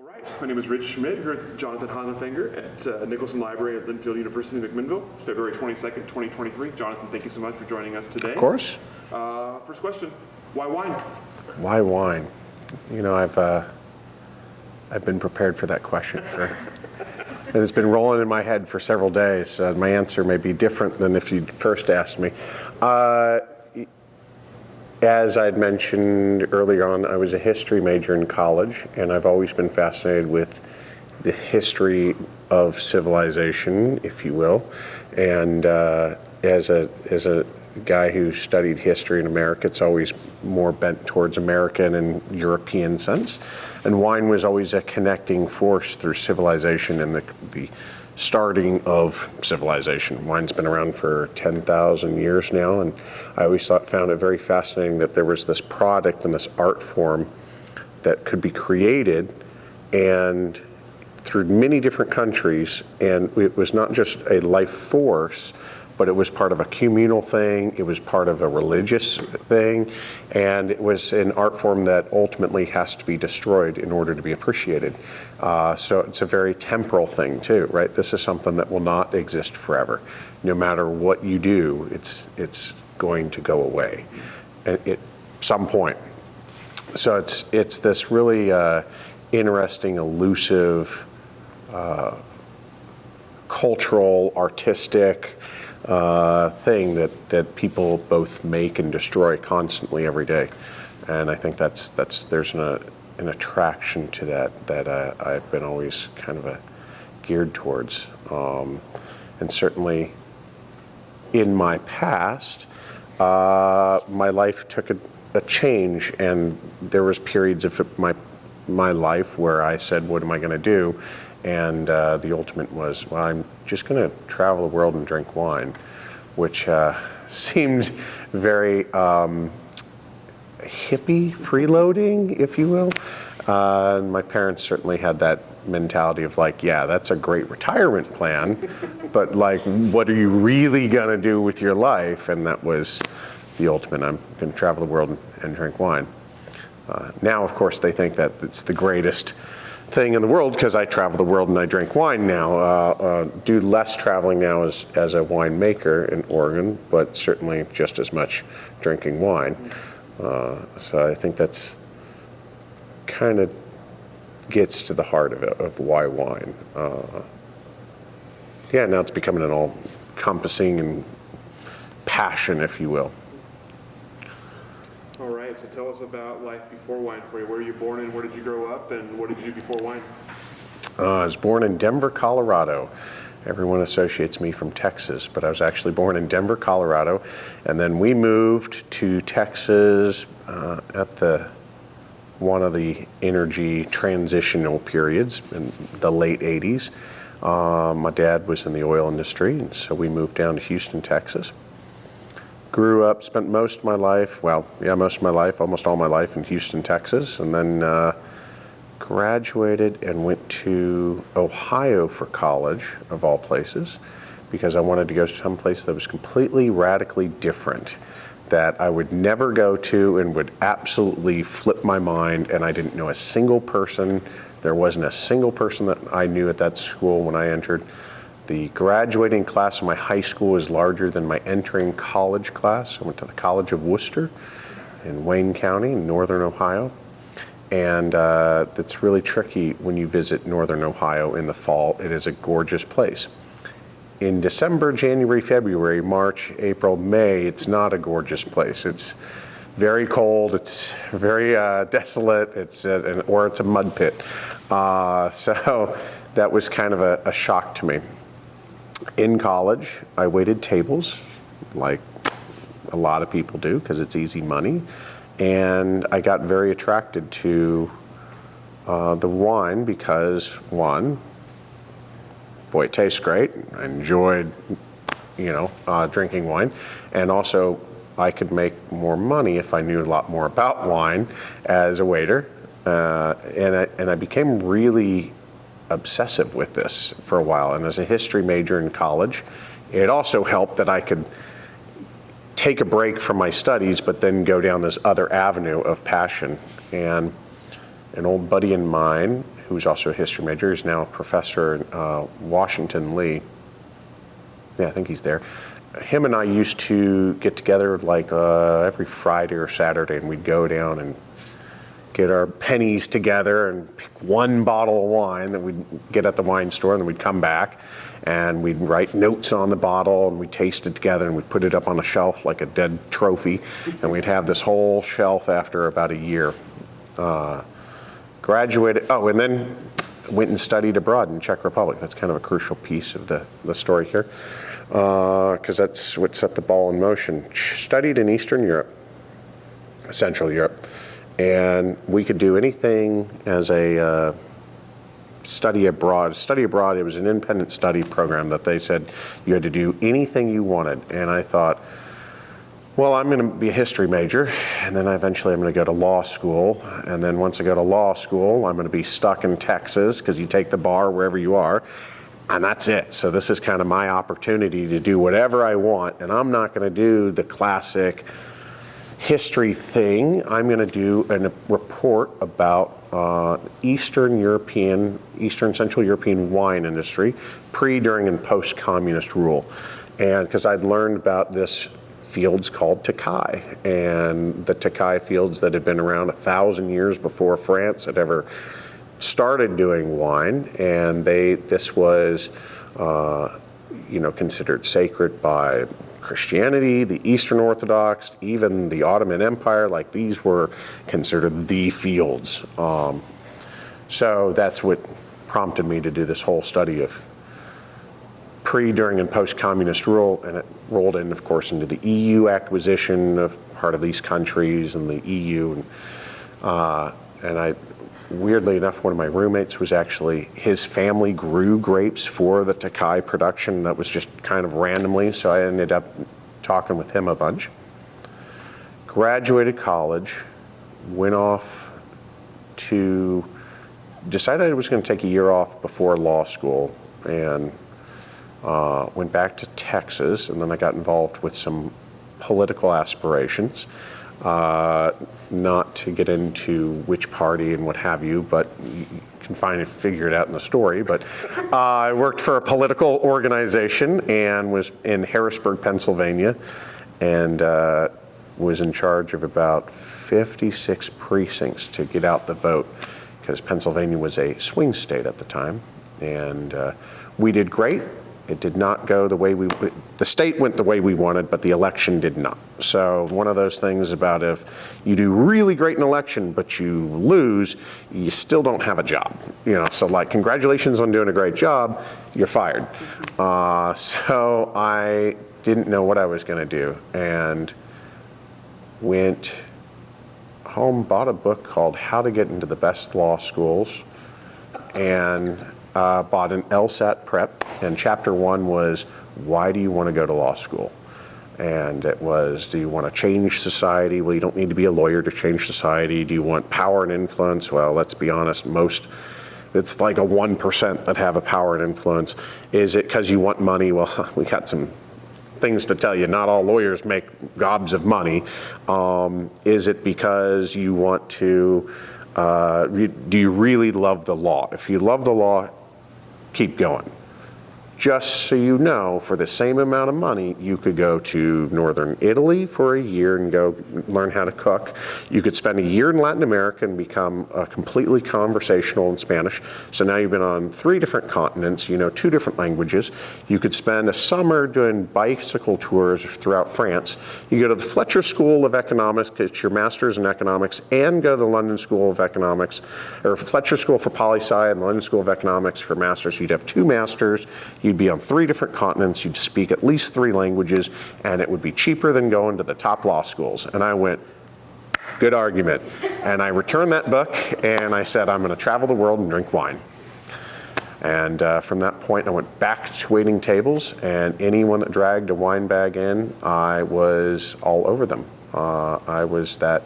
All right, my name is Rich Schmidt, here with Jonathan Honefenger at Nicholson Library at Linfield University in McMinnville. It's February 22nd, 2023. Jonathan, thank you so much for joining us today. Of course. First question, why wine? Why wine? You know, I've been prepared for that question and it's been rolling in my head for several days. My answer may be different than if you'd first asked me. As I'd mentioned earlier on, I was a history major in college, and I've always been fascinated with the history of civilization, if you will. And as a guy who studied history in America, it's always more bent towards American and European sense. And wine was always a connecting force through civilization and the starting of civilization. Wine's been around for 10,000 years now, and I always found it very fascinating that there was this product and this art form that could be created and through many different countries, and it was not just a life force, but it was part of a communal thing, it was part of a religious thing, and it was an art form that ultimately has to be destroyed in order to be appreciated. So it's a very temporal thing too, right? This is something that will not exist forever. No matter what you do, it's going to go away at some point. So it's this really interesting, elusive, cultural, artistic thing that people both make and destroy constantly every day, and I think there's an attraction to that I've been always kind of geared towards, and certainly in my past, my life took a change, and there was periods of my life where I said, "What am I going to do?" And the ultimate was, well, I'm just going to travel the world and drink wine, which seemed very hippie, freeloading, if you will. My parents certainly had that mentality of like, yeah, that's a great retirement plan, but like, what are you really going to do with your life? And that was the ultimate. I'm going to travel the world and drink wine. Now, of course, they think that it's the greatest thing in the world because I travel the world and I drink wine now. Do less traveling now as a winemaker in Oregon, but certainly just as much drinking wine. So I think that's kind of gets to the heart of it, of why wine. Yeah, now it's becoming an all-encompassing and passion, if you will. All right, so tell us about life before wine for you. Where were you born and where did you grow up and what did you do before wine? I was born in Denver, Colorado. Everyone associates me from Texas, but I was actually born in Denver, Colorado. And then we moved to Texas at one of the energy transitional periods in the late 80s. My dad was in the oil industry, and so we moved down to Houston, Texas. Grew up, spent most of my life, almost all my life in Houston, Texas, and then graduated and went to Ohio for college, of all places, because I wanted to go to some place that was completely, radically different, that I would never go to and would absolutely flip my mind, and I didn't know a single person. There wasn't a single person that I knew at that school when I entered. The graduating class of my high school was larger than my entering college class. I went to the College of Worcester in Wayne County in northern Ohio. And that's really tricky when you visit northern Ohio in the fall. It is a gorgeous place. In December, January, February, March, April, May, it's not a gorgeous place. It's very cold, it's very desolate, or it's a mud pit. So that was kind of a shock to me. In college, I waited tables, like a lot of people do, because it's easy money. And I got very attracted to the wine because, one, boy, it tastes great. I enjoyed, drinking wine. And also, I could make more money if I knew a lot more about wine as a waiter. And I became really obsessive with this for a while. And as a history major in college, it also helped that I could take a break from my studies, but then go down this other avenue of passion. And an old buddy of mine who was also a history major. He's now a professor in Washington Lee. Yeah, I think he's there. Him and I used to get together like every Friday or Saturday, and we'd go down and get our pennies together and pick one bottle of wine that we'd get at the wine store, and then we'd come back and we'd write notes on the bottle, and we'd taste it together, and we'd put it up on a shelf like a dead trophy, and we'd have this whole shelf after about a year. Graduated, and then went and studied abroad in Czech Republic. That's kind of a crucial piece of the story here, because that's what set the ball in motion. Studied in Eastern Europe, Central Europe, and we could do anything as a study abroad. Study abroad, it was an independent study program that they said you had to do anything you wanted. And I thought, well, I'm going to be a history major, and then eventually I'm going to go to law school. And then once I go to law school, I'm going to be stuck in Texas, because you take the bar wherever you are, and that's it. So this is kind of my opportunity to do whatever I want, and I'm not going to do the classic history thing. I'm going to do a report about Eastern Central European wine industry, pre, during, and post-communist rule. And because I'd learned about this fields called Takai, and the Takai fields that had been around 1,000 years before France had ever started doing wine, and this was considered sacred by Christianity, the Eastern Orthodox, even the Ottoman Empire. Like, these were considered the fields. So that's what prompted me to do this whole study of pre, during, and post-communist rule, and it rolled in, of course, into the EU acquisition of part of these countries and the EU. And I, weirdly enough, one of my roommates was actually, his family grew grapes for the Takai production. That was just kind of randomly, so I ended up talking with him a bunch. Graduated college, went off to, decided I was going to take a year off before law school, and went back to Texas, and then I got involved with some political aspirations. Not to get into which party and what have you, but you can figure it out in the story. But I worked for a political organization and was in Harrisburg, Pennsylvania, and was in charge of about 56 precincts to get out the vote, because Pennsylvania was a swing state at the time. And we did great. It did not go the way the state went the way we wanted, but the election did not. So one of those things about, if you do really great in an election, but you lose, you still don't have a job. So like, congratulations on doing a great job, you're fired. So I didn't know what I was going to do, and went home, bought a book called How to Get into the Best Law Schools, and bought an LSAT prep, and chapter 1 was, why do you want to go to law school? And it was, do you want to change society? Well, you don't need to be a lawyer to change society. Do you want power and influence? Well, let's be honest, it's like a 1% that have a power and influence. Is it because you want money? Well, we got some things to tell you. Not all lawyers make gobs of money. Is it because you want to, do you really love the law? If you love the law, keep going. Just so you know, for the same amount of money, you could go to northern Italy for a year and go learn how to cook. You could spend a year in Latin America and become completely conversational in Spanish. So now you've been on 3 different continents, 2 different languages. You could spend a summer doing bicycle tours throughout France. You go to the Fletcher School of Economics, get your master's in economics, and go to the London School of Economics, or Fletcher School for poli-sci and London School of Economics for masters. You'd have 2 masters. You'd be on 3 different continents, you'd speak at least 3 languages, and it would be cheaper than going to the top law schools. And I went, good argument. And I returned that book, and I said, I'm going to travel the world and drink wine. And from that point, I went back to waiting tables, and anyone that dragged a wine bag in, I was all over them. I was that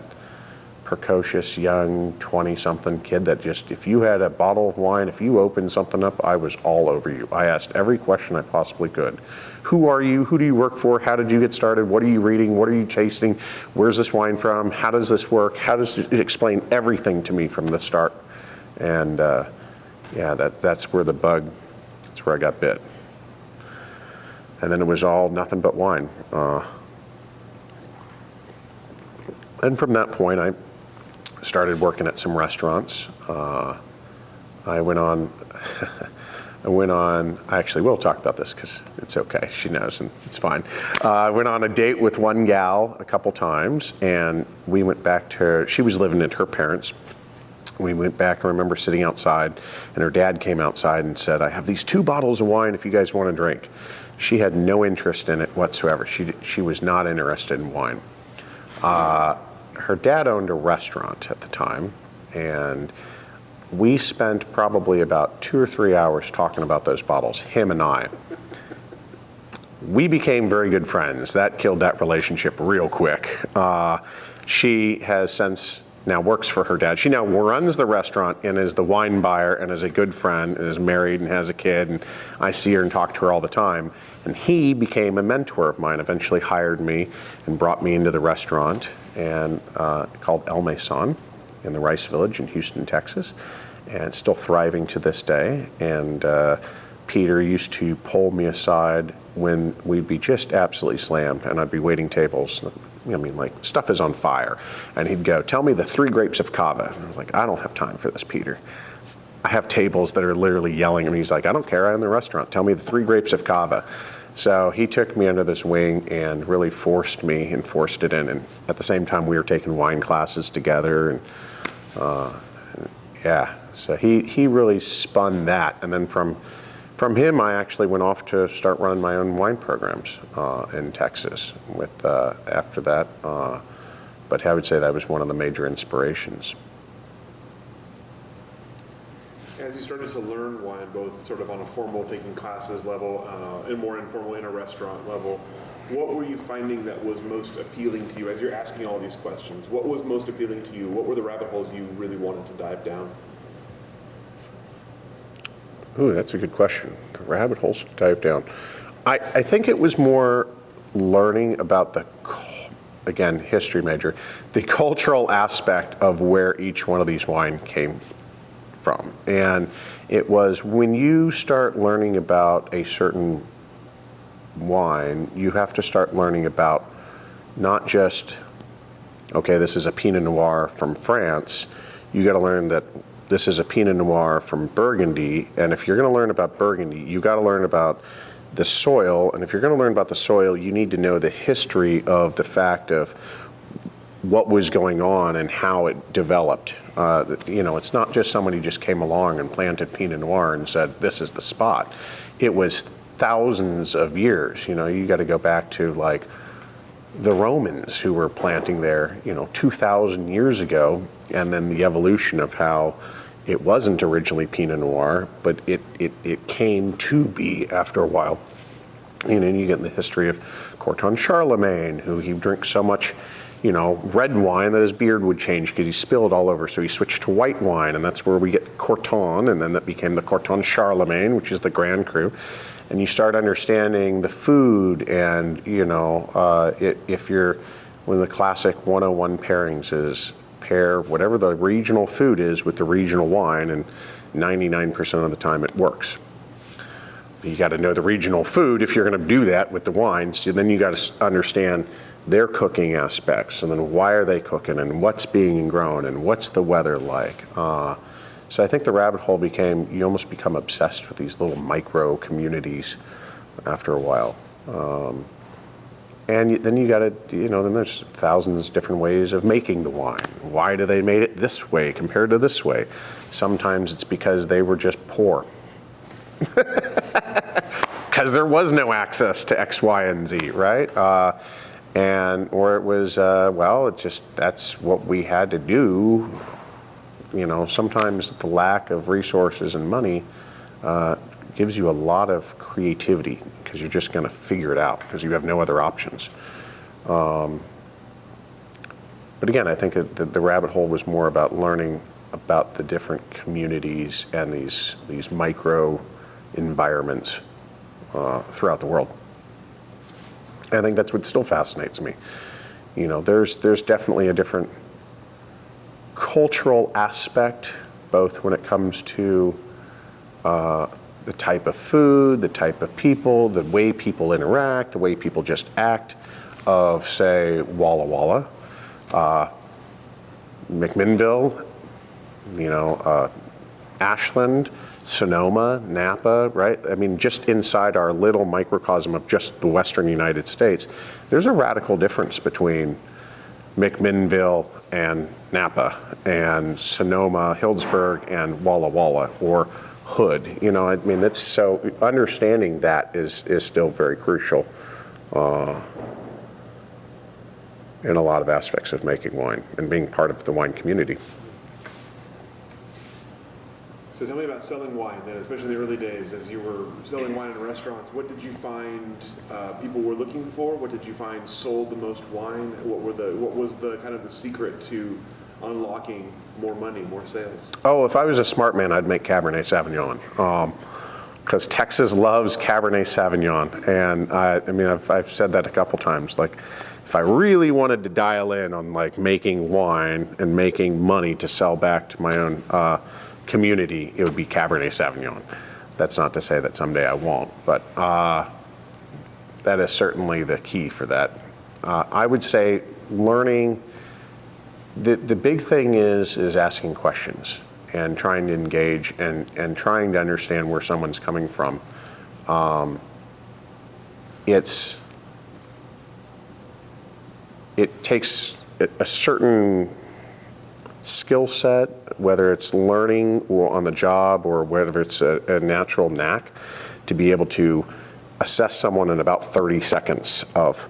precocious young 20-something kid that just, if you had a bottle of wine, if you opened something up, I was all over you. I asked every question I possibly could. Who are you? Who do you work for? How did you get started? What are you reading? What are you tasting? Where's this wine from? How does this work? How does it explain everything to me from the start? And yeah, that's where that's where I got bit. And then it was all nothing but wine. And from that point, I started working at some restaurants. I went on, I actually will talk about this because it's okay. She knows and it's fine. I went on a date with one gal a couple times, and we went back to, she was living at her parents'. We went back, I remember sitting outside, and her dad came outside and said, I have these 2 bottles of wine if you guys want to drink. She had no interest in it whatsoever. She was not interested in wine. Her dad owned a restaurant at the time, and we spent probably about 2 or 3 hours talking about those bottles, him and I. We became very good friends. That killed that relationship real quick. She has since now works for her dad. She now runs the restaurant and is the wine buyer and is a good friend and is married and has a kid, and I see her and talk to her all the time. And he became a mentor of mine, eventually hired me and brought me into the restaurant and called El Mason in the Rice Village in Houston, Texas, and still thriving to this day. And Peter used to pull me aside when we'd be just absolutely slammed and I'd be waiting tables. I mean, like, stuff is on fire. And he'd go, tell me the 3 grapes of cava. And I was like, I don't have time for this, Peter. I have tables that are literally yelling. And he's like, I don't care, I'm in the restaurant. Tell me the 3 grapes of cava. So he took me under this wing and really forced me and forced it in. And at the same time, we were taking wine classes together. And yeah, so he really spun that. And then from him, I actually went off to start running my own wine programs in Texas after that. But I would say that was one of the major inspirations. As you started to learn wine, both sort of on a formal taking classes level and more informal in a restaurant level, what were you finding that was most appealing to you as you're asking all these questions? What was most appealing to you? What were the rabbit holes you really wanted to dive down? Ooh, that's a good question. The rabbit holes to dive down. I think it was more learning about again, history major, the cultural aspect of where each one of these wine came from. And it was when you start learning about a certain wine, you have to start learning about not just, okay, this is a Pinot Noir from France. You got to learn that this is a Pinot Noir from Burgundy, and if you're going to learn about Burgundy, you got to learn about the soil, and if you're going to learn about the soil, you need to know the history of the fact of what was going on and how it developed. It's not just somebody just came along and planted Pinot Noir and said, this is the spot. It was thousands of years. You got to go back to like the Romans who were planting there, 2,000 years ago, and then the evolution of how it wasn't originally Pinot Noir, but it came to be after a while. And you get the history of Corton Charlemagne, who he drank so much, red wine that his beard would change because he spilled all over. So he switched to white wine, and that's where we get Corton, and then that became the Corton Charlemagne, which is the Grand Cru. And you start understanding the food, and if you're one of the classic 101 pairings is pair whatever the regional food is with the regional wine, and 99% of the time it works. You got to know the regional food if you're going to do that with the wines. So then you got to understand their cooking aspects, and then why are they cooking, and what's being grown, and what's the weather like. So I think the rabbit hole you almost become obsessed with these little micro communities after a while. And then you got to, then there's thousands of different ways of making the wine. Why do they make it this way compared to this way? Sometimes it's because they were just poor. Because there was no access to X, Y, and Z, right? Or it was, that's what we had to do. Sometimes the lack of resources and money gives you a lot of creativity because you're just going to figure it out because you have no other options. But again, I think that the rabbit hole was more about learning about the different communities and these micro environments throughout the world. And I think that's what still fascinates me. There's definitely a different cultural aspect, both when it comes to the type of food, the type of people, the way people interact, the way people just act of, say, Walla Walla, McMinnville, Ashland, Sonoma, Napa, right? I mean, just inside our little microcosm of just the Western United States, there's a radical difference between McMinnville and Napa and Sonoma, Hillsburg, and Walla Walla, or Hood. I mean, that's so, understanding that is still very crucial in a lot of aspects of making wine and being part of the wine community. So tell me about selling wine then, especially in the early days as you were selling wine in restaurants. What did you find people were looking for? What did you find sold the most wine? What was the kind of the secret to unlocking more money, more sales? Oh, if I was a smart man, I'd make Cabernet Sauvignon. Because Texas loves Cabernet Sauvignon. And I mean, I've said that a couple times. Like, if I really wanted to dial in on like making wine and making money to sell back to my own community, it would be Cabernet Sauvignon. That's not to say that someday I won't, but that is certainly the key for that. I would say learning, the big thing is asking questions and trying to engage and trying to understand where someone's coming from. It takes a certain skill set, whether it's learning or on the job or whether it's a natural knack, to be able to assess someone in about 30 seconds of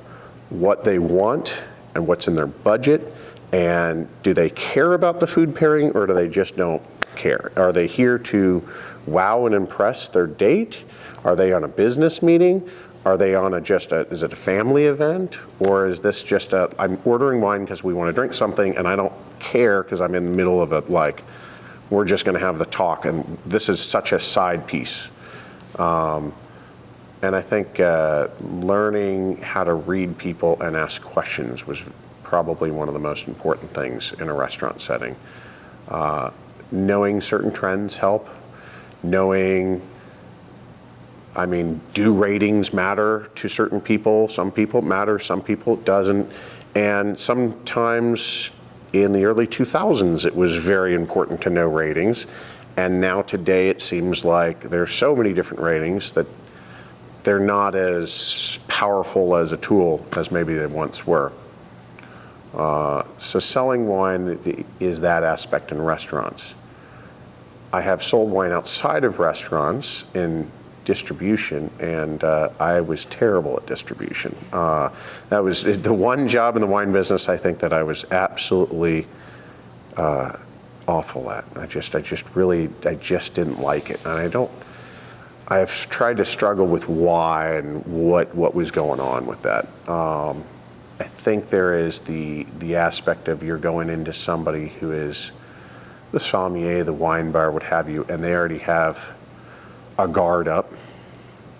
what they want and what's in their budget, and do they care about the food pairing or do they just don't care? Are they here to wow and impress their date? Are they on a business meeting? Are they on is it a family event? Or is this just I'm ordering wine because we want to drink something and I don't care because I'm in the middle of it, like, we're just going to have the talk and this is such a side piece. And I think learning how to read people and ask questions was probably one of the most important things in a restaurant setting. Knowing certain trends help. Do ratings matter to certain people? Some people it matters, some people it doesn't. And sometimes in the early 2000s, it was very important to know ratings. And now today it seems like there's so many different ratings that they're not as powerful as a tool as maybe they once were. So selling wine is that aspect in restaurants. I have sold wine outside of restaurants in distribution, and I was terrible at distribution. That was the one job in the wine business I think that I was absolutely awful at. I just didn't like it, and I've tried to struggle with why and what was going on with that. I think there is the aspect of you're going into somebody who is the sommelier, the wine bar, what have you, and they already have a guard up,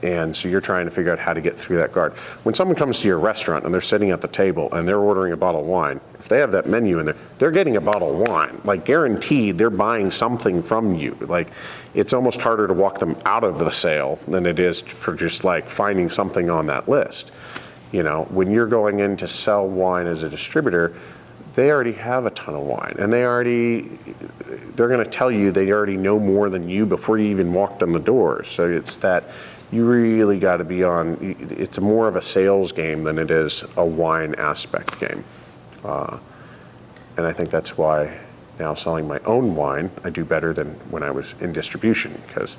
and so you're trying to figure out how to get through that guard. When someone comes to your restaurant and they're sitting at the table and they're ordering a bottle of wine, if they have that menu in there, they're getting a bottle of wine. Like, guaranteed, they're buying something from you. Like, it's almost harder to walk them out of the sale than it is for just like finding something on that list. When you're going in to sell wine as a distributor, they already have a ton of wine, and they're going to tell you they already know more than you before you even walked in the door. So it's that you really got to be on. It's more of a sales game than it is a wine aspect game, and I think that's why now selling my own wine, I do better than when I was in distribution, because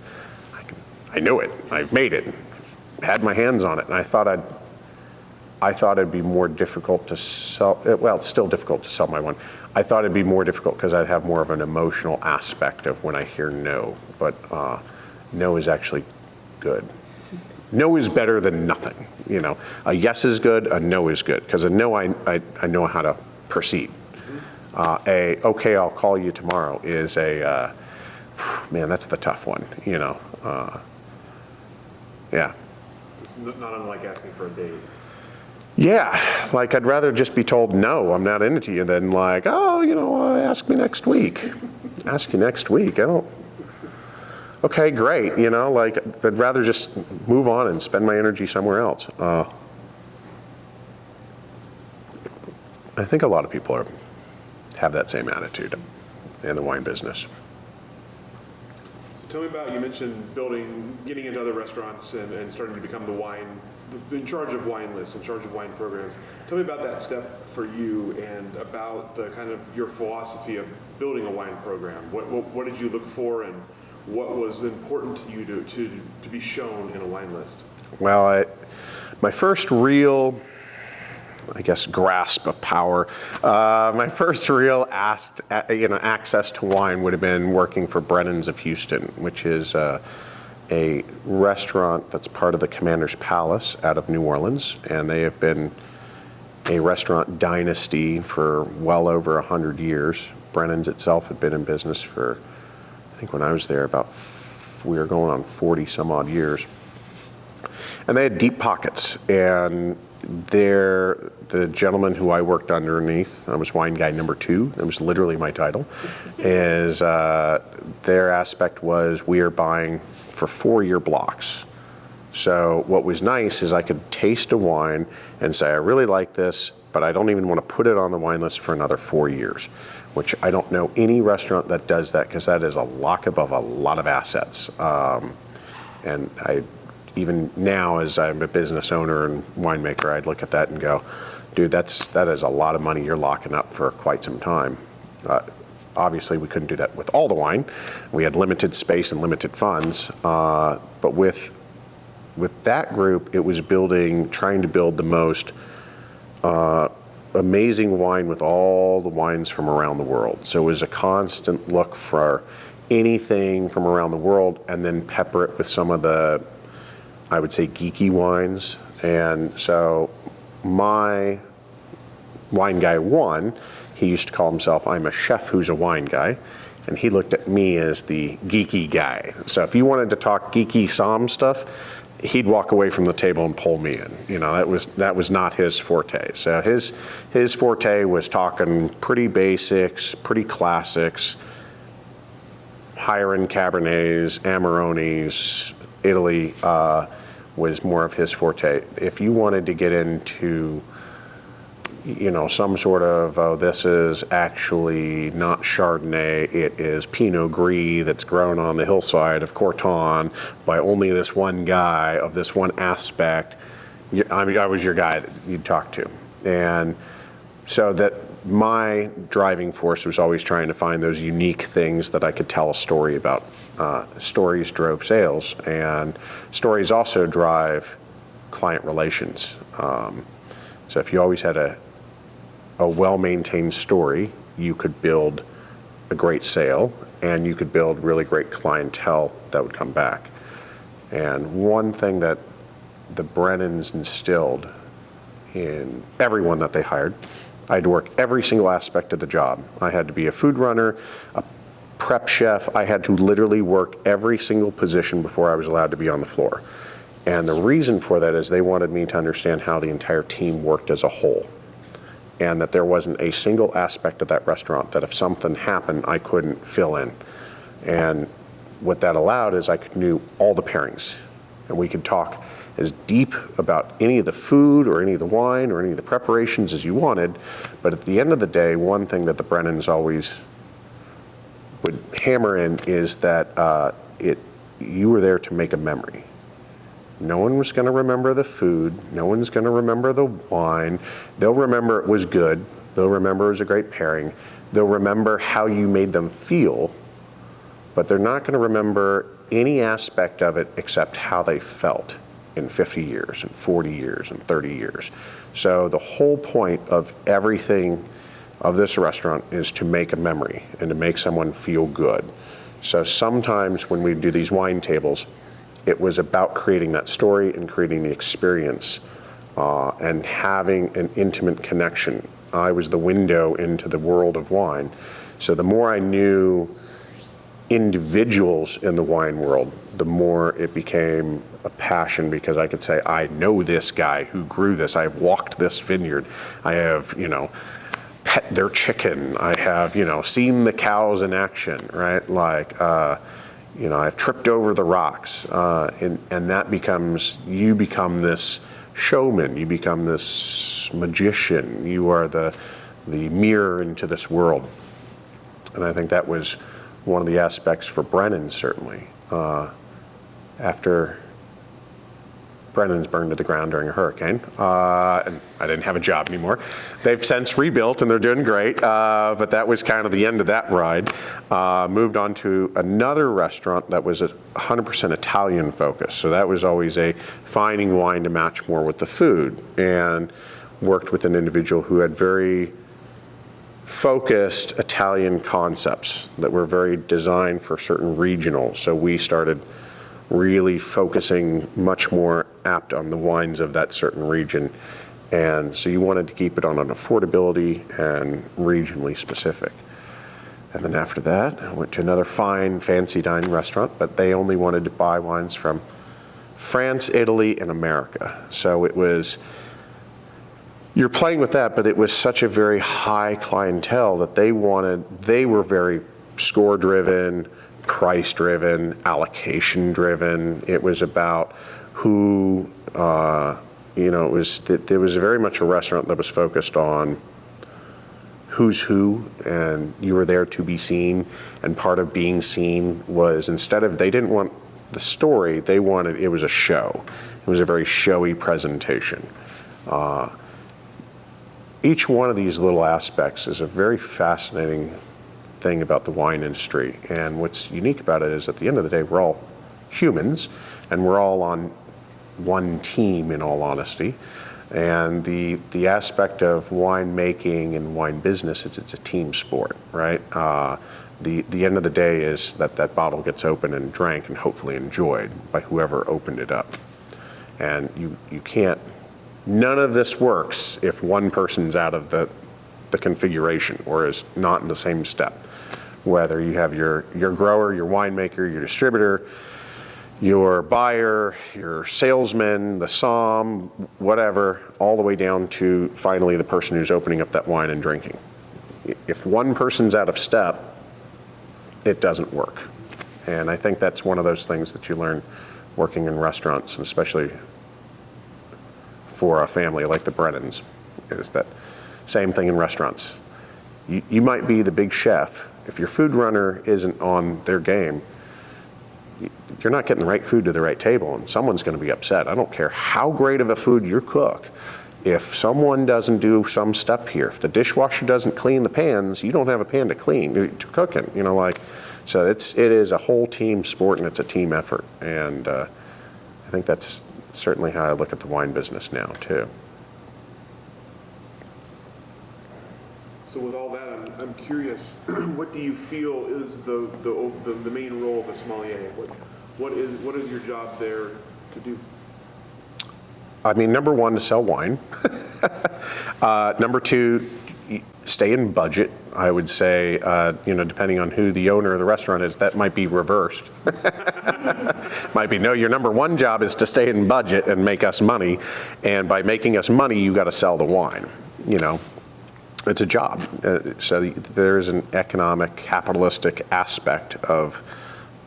I know it, I've made it, had my hands on it, and I thought it'd be more difficult to sell. Well, it's still difficult to sell my wine. I thought it'd be more difficult because I'd have more of an emotional aspect of when I hear no. But no is actually good. No is better than nothing. A yes is good, a no is good. Because a no, I know how to proceed. Okay, I'll call you tomorrow is man, that's the tough one. Yeah. It's not unlike asking for a date. Yeah, like, I'd rather just be told, no, I'm not into you, than like, ask me next week. Ask you next week. okay, great, like I'd rather just move on and spend my energy somewhere else. I think a lot of people have that same attitude in the wine business. Tell me about, you mentioned getting into other restaurants and starting to become in charge of wine lists, in charge of wine programs. Tell me about that step for you and about the kind of your philosophy of building a wine program. What did you look for, and what was important to you to be shown in a wine list? Well, my first real, I guess, grasp of power. My first real access to wine would have been working for Brennan's of Houston, which is a restaurant that's part of the Commander's Palace out of New Orleans, and they have been a restaurant dynasty for well over 100 years. Brennan's itself had been in business for, I think when I was there, we were going on 40 some odd years. And they had deep pockets, and the gentleman who I worked underneath, I was wine guy number 2, that was literally my title, is their aspect was we are buying for 4-year blocks. So what was nice is I could taste a wine and say, I really like this, but I don't even want to put it on the wine list for another 4 years, which I don't know any restaurant that does that, because that is a lockup of a lot of assets. And even now, as I'm a business owner and winemaker, I'd look at that and go, dude, that is a lot of money you're locking up for quite some time. Obviously, we couldn't do that with all the wine. We had limited space and limited funds. But with that group, it was trying to build the most amazing wine with all the wines from around the world. So it was a constant look for anything from around the world, and then pepper it with some of the, I would say, geeky wines. And so my wine guy 1, he used to call himself, I'm a chef who's a wine guy, and he looked at me as the geeky guy. So if you wanted to talk geeky somm stuff, he'd walk away from the table and pull me in. That was not his forte. So his forte was talking pretty basics, pretty classics, higher end Cabernets, Amarones. Italy was more of his forte. If you wanted to get into some sort of, this is actually not Chardonnay, it is Pinot Gris that's grown on the hillside of Corton by only this one guy of this one aspect, I was your guy that you'd talk to. And so that my driving force was always trying to find those unique things that I could tell a story about. Stories drove sales, and stories also drive client relations. So if you always had a well-maintained story, you could build a great sale, and you could build really great clientele that would come back. And one thing that the Brennans instilled in everyone that they hired, I had to work every single aspect of the job. I had to be a food runner, a prep chef. I had to literally work every single position before I was allowed to be on the floor. And the reason for that is they wanted me to understand how the entire team worked as a whole, and that there wasn't a single aspect of that restaurant that if something happened, I couldn't fill in. And what that allowed is I could know all the pairings, and we could talk as deep about any of the food or any of the wine or any of the preparations as you wanted. But at the end of the day, one thing that the Brennans always would hammer in is that you were there to make a memory. No one was going to remember the food. No one's going to remember the wine. They'll remember it was good. They'll remember it was a great pairing. They'll remember how you made them feel, but they're not going to remember any aspect of it except how they felt in 50 years and 40 years and 30 years. So the whole point of everything of this restaurant is to make a memory and to make someone feel good. So sometimes when we do these wine tables, it was about creating that story and creating the experience and having an intimate connection. I was the window into the world of wine. So the more I knew individuals in the wine world, the more it became a passion, because I could say, I know this guy who grew this. I've walked this vineyard. I have, pet their chicken. I have, seen the cows in action, right? Like, I've tripped over the rocks, and that you become this showman, you become this magician, you are the mirror into this world. And I think that was one of the aspects for Brennan, certainly. After Brennan's burned to the ground during a hurricane, and I didn't have a job anymore. They've since rebuilt and they're doing great, but that was kind of the end of that ride. Moved on to another restaurant that was 100% Italian focused. So that was always a finding wine to match more with the food, and worked with an individual who had very focused Italian concepts that were very designed for certain regional. So we started really focusing much more apt on the wines of that certain region. And so you wanted to keep it on an affordability and regionally specific. And then after that, I went to another fine, fancy dining restaurant, but they only wanted to buy wines from France, Italy, and America. So it was, you're playing with that, but it was such a very high clientele that they were very score-driven, price-driven, allocation-driven. It was about who, there was very much a restaurant that was focused on who's who, and you were there to be seen. And part of being seen was, they didn't want the story, it was a show. It was a very showy presentation. Each one of these little aspects is a very fascinating thing about the wine industry. And what's unique about it is at the end of the day, we're all humans and we're all on one team, in all honesty. And the aspect of wine making and wine business, it's a team sport, right? The end of the day is that bottle gets opened and drank and hopefully enjoyed by whoever opened it up. And you can't, none of this works if one person's out of the configuration or is not in the same step. Whether you have your grower, your winemaker, your distributor, your buyer, your salesman, the somm, whatever, all the way down to finally the person who's opening up that wine and drinking. If one person's out of step, it doesn't work. And I think that's one of those things that you learn working in restaurants, and especially for a family like the Brennans, is that same thing in restaurants. You might be the big chef. If your food runner isn't on their game, you're not getting the right food to the right table, and someone's going to be upset. I don't care how great of a food you cook. If someone doesn't do some step here, if the dishwasher doesn't clean the pans, you don't have a pan to to cook in. So it is a whole team sport, and it's a team effort. And I think that's certainly how I look at the wine business now too. So with all that, I'm curious, what do you feel is the main role of a sommelier? What is your job there to do? I mean, number one, to sell wine. Number two, stay in budget. I would say, depending on who the owner of the restaurant is, that might be reversed. Might be, no, your number one job is to stay in budget and make us money. And by making us money, you got to sell the wine. It's a job. So there's an economic, capitalistic aspect of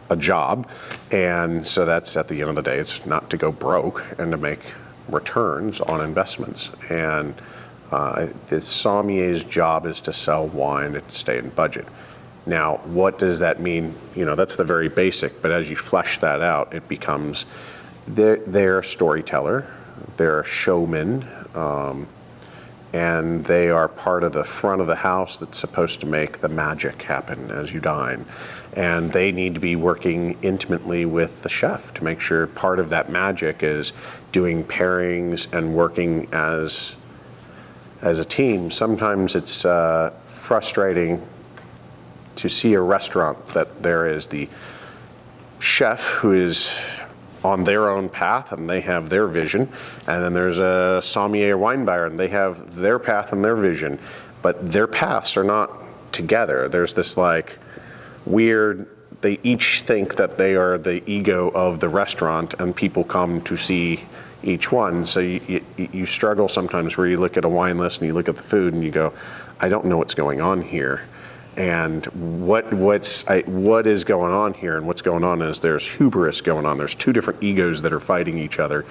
a job. And so that's, at the end of the day, it's not to go broke and to make returns on investments. And the sommelier's job is to sell wine and to stay in budget. Now, what does that mean? That's the very basic, but as you flesh that out, it becomes they're a storyteller, they're a showman, and they are part of the front of the house that's supposed to make the magic happen as you dine. And they need to be working intimately with the chef to make sure part of that magic is doing pairings and working as a team. Sometimes it's frustrating to see a restaurant that there is the chef who is on their own path and they have their vision, and then there's a sommelier wine buyer and they have their path and their vision, but their paths are not together. There's this weird, they each think that they are the ego of the restaurant and people come to see each one. So you struggle sometimes where you look at a wine list and you look at the food and you go, I don't know what's going on here. And what is going on here, and what's going on is there's hubris going on. There's two different egos that are fighting each other,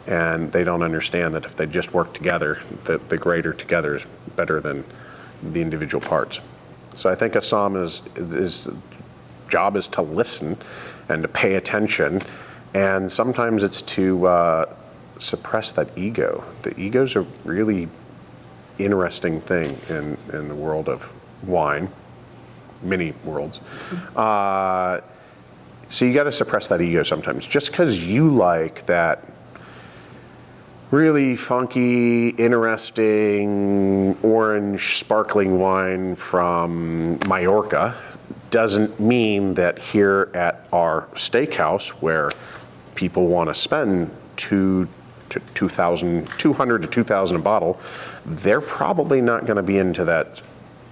and they don't understand that if they just work together, that the greater together is better than the individual parts. So I think a sommelier's job is to listen and to pay attention, and sometimes it's to suppress that ego. The ego's a really interesting thing in the world of wine, many worlds. So you got to suppress that ego sometimes. Just because you like that really funky, interesting, orange, sparkling wine from Mallorca doesn't mean that here at our steakhouse, where people want to spend $200 to $2,000 a bottle, they're probably not going to be into that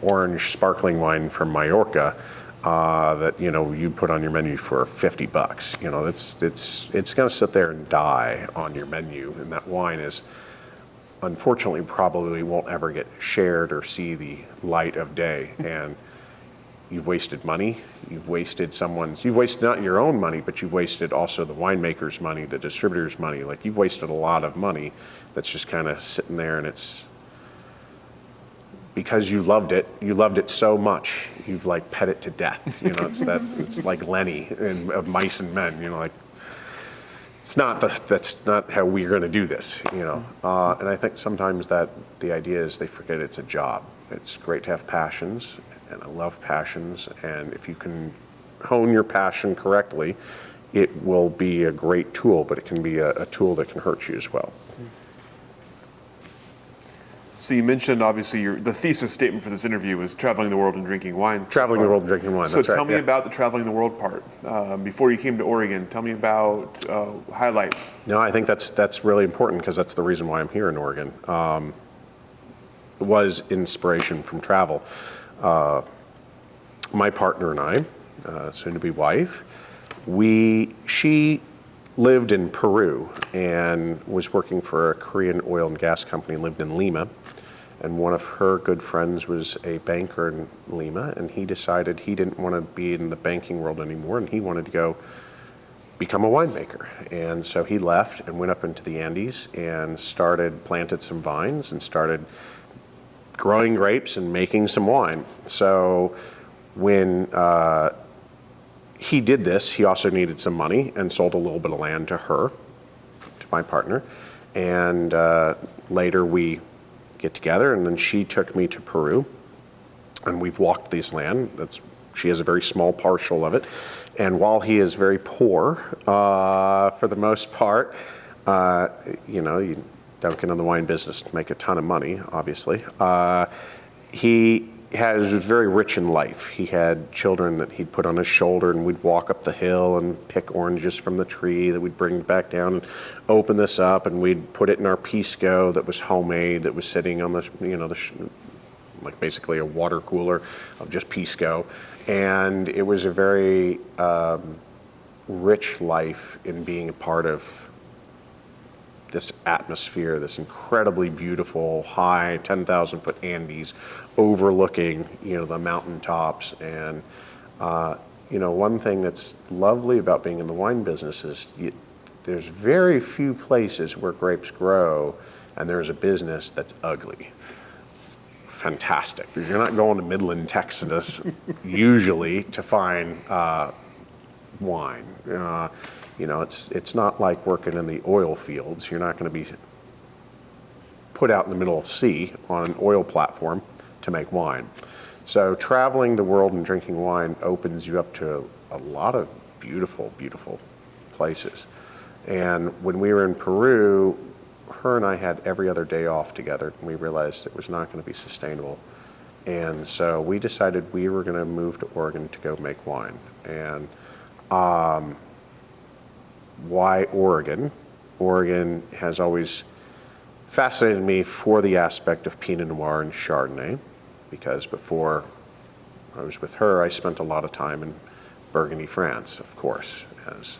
orange sparkling wine from Mallorca that you put on your menu for $50. It's going to sit there and die on your menu, and that wine is unfortunately probably won't ever get shared or see the light of day. And you've wasted money. You've wasted not your own money, but you've wasted also the winemaker's money, the distributor's money. Like, you've wasted a lot of money that's just kind of sitting there, and it's because you loved it so much, you've like pet it to death. It's like Lenny of Mice and Men, that's not how we're going to do this, and I think sometimes that the idea is they forget it's a job. It's great to have passions, and I love passions, and if you can hone your passion correctly, it will be a great tool, but it can be a tool that can hurt you as well. So you mentioned, obviously, the thesis statement for this interview was traveling the world and drinking wine. Traveling the world and drinking wine, so that's right. So tell me about the traveling the world part. Before you came to Oregon, tell me about highlights. No, I think that's really important, because that's the reason why I'm here in Oregon. It was inspiration from travel. My partner and I, soon-to-be wife, she lived in Peru and was working for a Korean oil and gas company, lived in Lima. And one of her good friends was a banker in Lima, and he decided he didn't want to be in the banking world anymore, and he wanted to go become a winemaker. And so he left and went up into the Andes and planted some vines and started growing grapes and making some wine. So when he did this, he also needed some money and sold a little bit of land to her, to my partner. And later we get together, and then she took me to Peru, and we've walked this land. She has a very small parcel of it. And while he is very poor, for the most part, you don't get in the wine business to make a ton of money, obviously. He was very rich in life. He had children that he'd put on his shoulder, and we'd walk up the hill and pick oranges from the tree that we'd bring back down and open this up, and we'd put it in our pisco that was homemade, that was sitting on like basically a water cooler of just pisco. And it was a very rich life in being a part of this atmosphere, this incredibly beautiful, high, 10,000-foot Andes overlooking, the mountaintops. And, one thing that's lovely about being in the wine business is there's very few places where grapes grow and there's a business that's ugly. Fantastic. You're not going to Midland, Texas, usually to find wine. It's not like working in the oil fields. You're not going to be put out in the middle of the sea on an oil platform to make wine. So traveling the world and drinking wine opens you up to a lot of beautiful, beautiful places. And when we were in Peru, her and I had every other day off together, and we realized it was not going to be sustainable. And so we decided we were going to move to Oregon to go make wine. And why Oregon? Oregon has always fascinated me for the aspect of Pinot Noir and Chardonnay, because before I was with her, I spent a lot of time in Burgundy, France, of course, as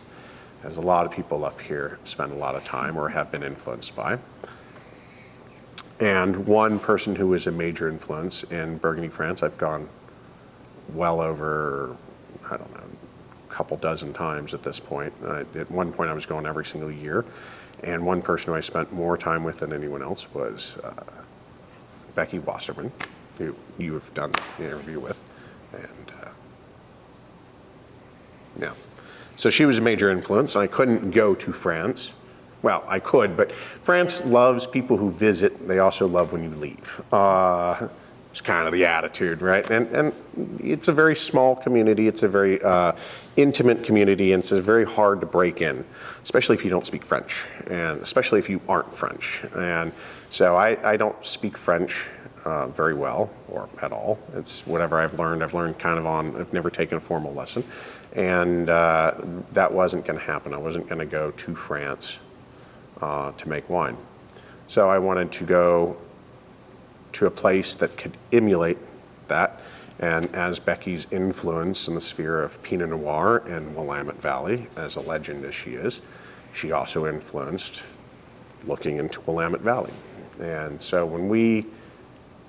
a lot of people up here spend a lot of time or have been influenced by. And one person who was a major influence in Burgundy, France, I've gone well over, I don't know, a couple dozen times at this point. At one point I was going every single year, and one person who I spent more time with than anyone else was Becky Wasserman, who you have done the interview with. And yeah. So she was a major influence. I couldn't go to France. Well, I could, but France loves people who visit. They also love when you leave. It's kind of the attitude, right? And it's a very small community. It's a very intimate community, and it's very hard to break in, especially if you don't speak French, and especially if you aren't French. And so I don't speak French very well or at all. It's whatever I've learned kind of on, I've never taken a formal lesson. And that wasn't going to happen. I wasn't going to go to France to make wine. So I wanted to go to a place that could emulate that. And as Becky's influence in the sphere of Pinot Noir and Willamette Valley, as a legend as she is, she also influenced looking into Willamette Valley. And so when we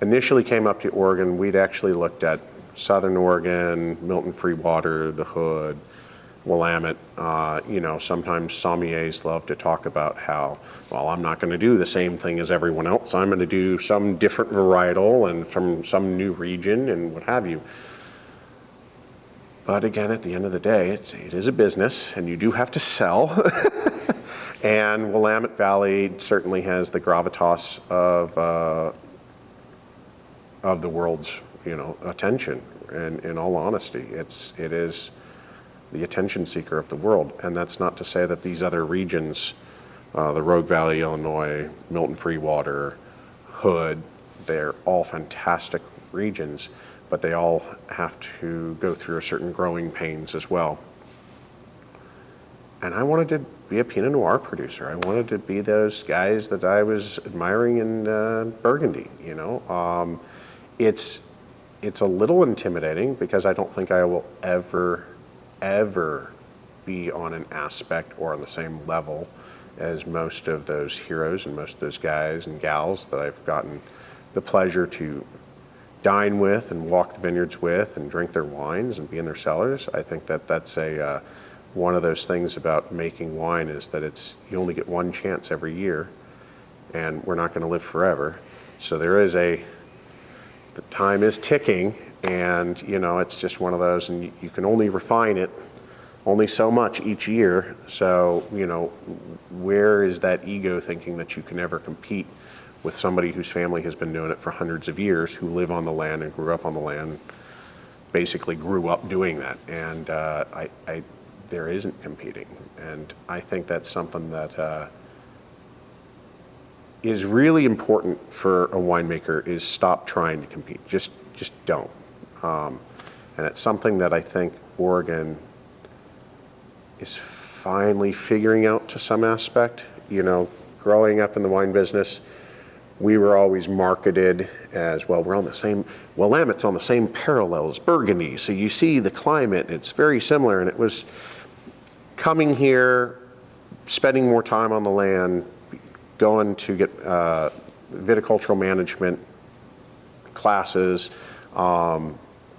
initially came up to Oregon, we'd actually looked at Southern Oregon, Milton Free Water, the Hood, Willamette. Sometimes sommeliers love to talk about how, well, I'm not going to do the same thing as everyone else. I'm going to do some different varietal and from some new region and what have you. But again, at the end of the day, it is a business, and you do have to sell. And Willamette Valley certainly has the gravitas of the world's attention. And in all honesty, it is the attention seeker of the world. And that's not to say that these other regions, the Rogue Valley, Illinois, Milton Free Water, Hood, they're all fantastic regions, but they all have to go through a certain growing pains as well. And I wanted to be a Pinot Noir producer. I wanted to be those guys that I was admiring in Burgundy, It's a little intimidating because I don't think I will ever be on an aspect or on the same level as most of those heroes and most of those guys and gals that I've gotten the pleasure to dine with and walk the vineyards with and drink their wines and be in their cellars. I think that's one of those things about making wine is that you only get one chance every year, and we're not going to live forever. So the time is ticking, and it's just one of those, and you can only refine it only so much each year. So where is that ego thinking that you can ever compete with somebody whose family has been doing it for hundreds of years, who live on the land and grew up on the land, basically grew up doing that? And there isn't competing, and I think that's something that is really important for a winemaker, is stop trying to compete. Just don't. And it's something that I think Oregon is finally figuring out to some aspect. Growing up in the wine business, we were always marketed as, well, we're on the same, Willamette's on the same parallel as Burgundy. So you see the climate, it's very similar. And it was coming here, spending more time on the land, going to get viticultural management classes,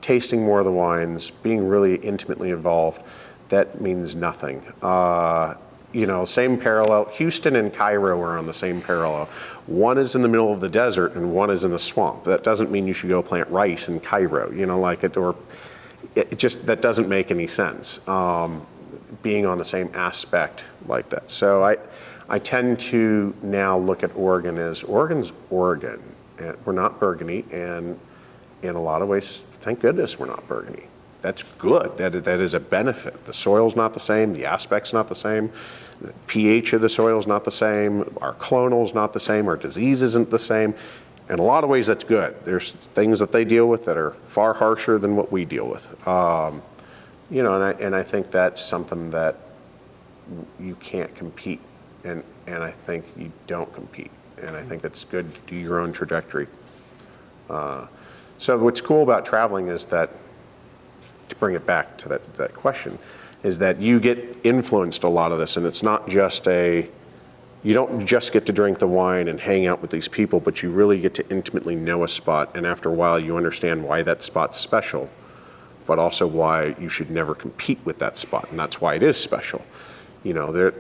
tasting more of the wines, being really intimately involved. That means nothing. Same parallel. Houston and Cairo are on the same parallel. One is in the middle of the desert and one is in the swamp. That doesn't mean you should go plant rice in Cairo, that doesn't make any sense. Being on the same aspect like that. So I tend to now look at Oregon as Oregon's Oregon. And we're not Burgundy, and in a lot of ways, thank goodness we're not Burgundy. That's good. That is a benefit. The soil's not the same. The aspect's not the same. The pH of the soil's not the same. Our clonal's not the same. Our disease isn't the same. In a lot of ways, that's good. There's things that they deal with that are far harsher than what we deal with. And I think that's something that you can't compete, and I think you don't compete. And I think that's good to do your own trajectory. So what's cool about traveling is that, to bring it back to that question, is that you get influenced a lot of this, and it's not just you don't just get to drink the wine and hang out with these people, but you really get to intimately know a spot, and after a while you understand why that spot's special but also why you should never compete with that spot, and that's why it is special. You know,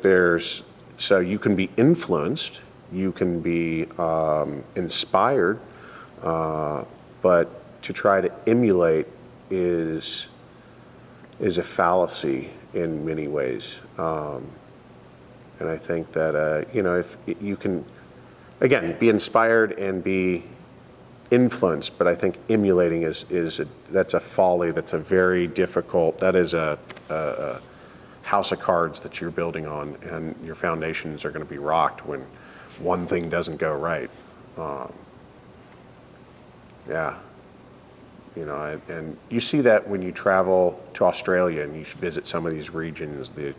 so you can be influenced, you can be inspired, but to try to emulate is a fallacy in many ways. And I think that, you know, if you can, again, be inspired and be influenced, but I think emulating that's a folly, that's a very difficult, that is a house of cards that you're building on, and your foundations are going to be rocked when one thing doesn't go right. Yeah. You know, and you see that when you travel to Australia and you visit some of these regions, the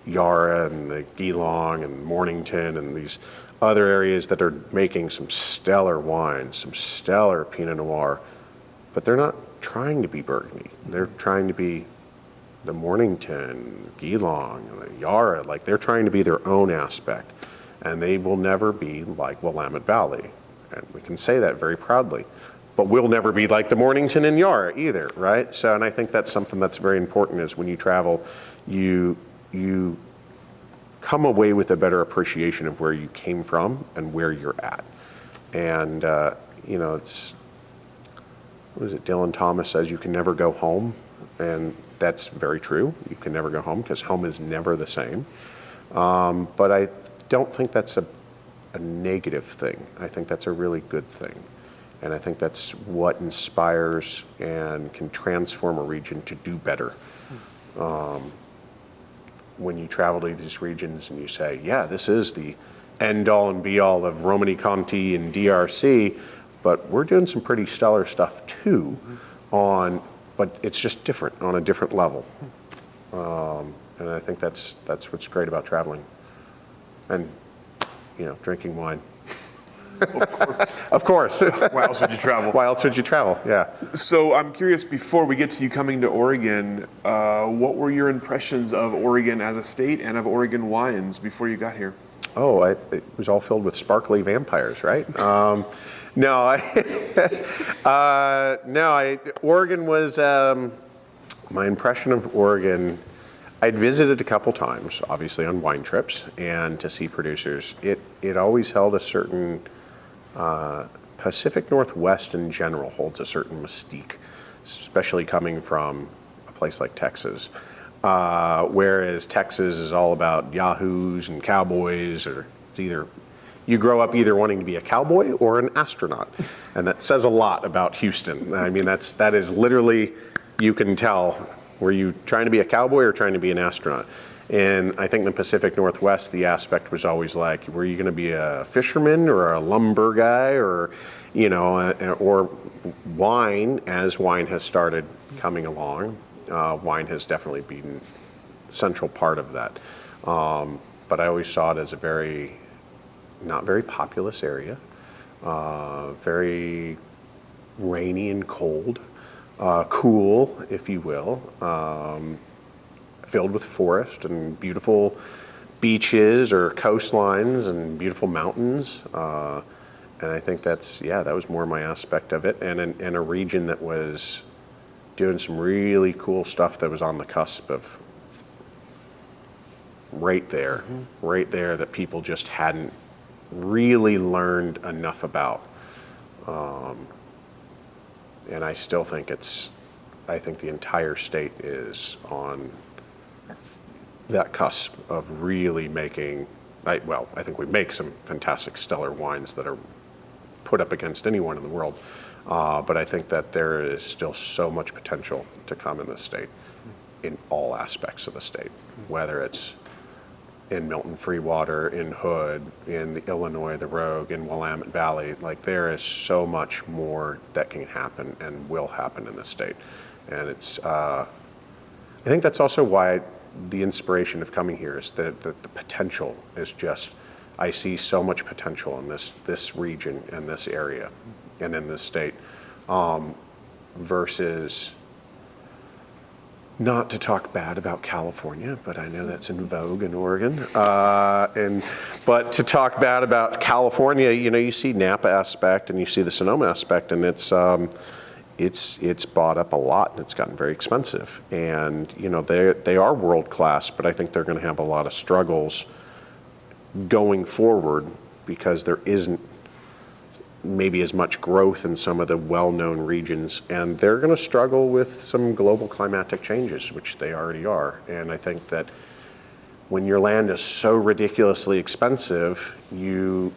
Yarra and the Geelong and Mornington and these other areas that are making some stellar wines, some stellar Pinot Noir, but they're not trying to be Burgundy. They're trying to be the Mornington, Geelong, the Yarra, like they're trying to be their own aspect. And they will never be like Willamette Valley. And we can say that very proudly. But we'll never be like the Mornington and Yarra either, right? So, and I think that's something that's very important is when you travel, you come away with a better appreciation of where you came from and where you're at. And, you know, it's, what is it, Dylan Thomas says you can never go home. And that's very true. You can never go home because home is never the same. But I don't think that's a negative thing. I think that's a really good thing. And I think that's what inspires and can transform a region to do better. When you travel to these regions and you say, yeah, this is the end all and be all of Romani Conti and DRC, but we're doing some pretty stellar stuff too but it's just different, on a different level. And I think that's what's great about traveling. And, you know, drinking wine. Of course. Of course. Why else would you travel? Why else would you travel? Yeah. So I'm curious, before we get to you coming to Oregon, what were your impressions of Oregon as a state and of Oregon wines before you got here? Oh, it was all filled with sparkly vampires, right? Oregon was, my impression of Oregon, I'd visited a couple times, obviously on wine trips, and to see producers. It always held a certain, Pacific Northwest in general holds a certain mystique, especially coming from a place like Texas. Whereas Texas is all about yahoos and cowboys, or it's either, you grow up either wanting to be a cowboy or an astronaut. And that says a lot about Houston. I mean, that is literally, you can tell, were you trying to be a cowboy or trying to be an astronaut? And I think in the Pacific Northwest, the aspect was always like, were you going to be a fisherman or a lumber guy, or, you know, or wine, as wine has started coming along. Wine has definitely been a central part of that. But I always saw it as a not very populous area, very rainy and cold, cool, if you will, filled with forest and beautiful beaches or coastlines and beautiful mountains. And I think that was more my aspect of it. And in a region that was doing some really cool stuff that was on the cusp of right there that people just hadn't really learned enough about. And I still think I think the entire state is on that cusp of really making, I think we make some fantastic stellar wines that are put up against anyone in the world. But I think that there is still so much potential to come in this state, in all aspects of the state, whether it's in Milton Freewater, in Hood, in the Illinois, the Rogue, in Willamette Valley. Like, there is so much more that can happen and will happen in this state. And I think that's also why the inspiration of coming here is that the potential is just, I see so much potential in this region and this area and in this state, versus, not to talk bad about California, but I know that's in vogue in Oregon. But to talk bad about California, you know, you see Napa aspect and you see the Sonoma aspect, and it's, it's bought up a lot and it's gotten very expensive. And they are world class, but I think they're going to have a lot of struggles going forward because there isn't maybe as much growth in some of the well-known regions, and they're going to struggle with some global climatic changes, which they already are. And I think that when your land is so ridiculously expensive, you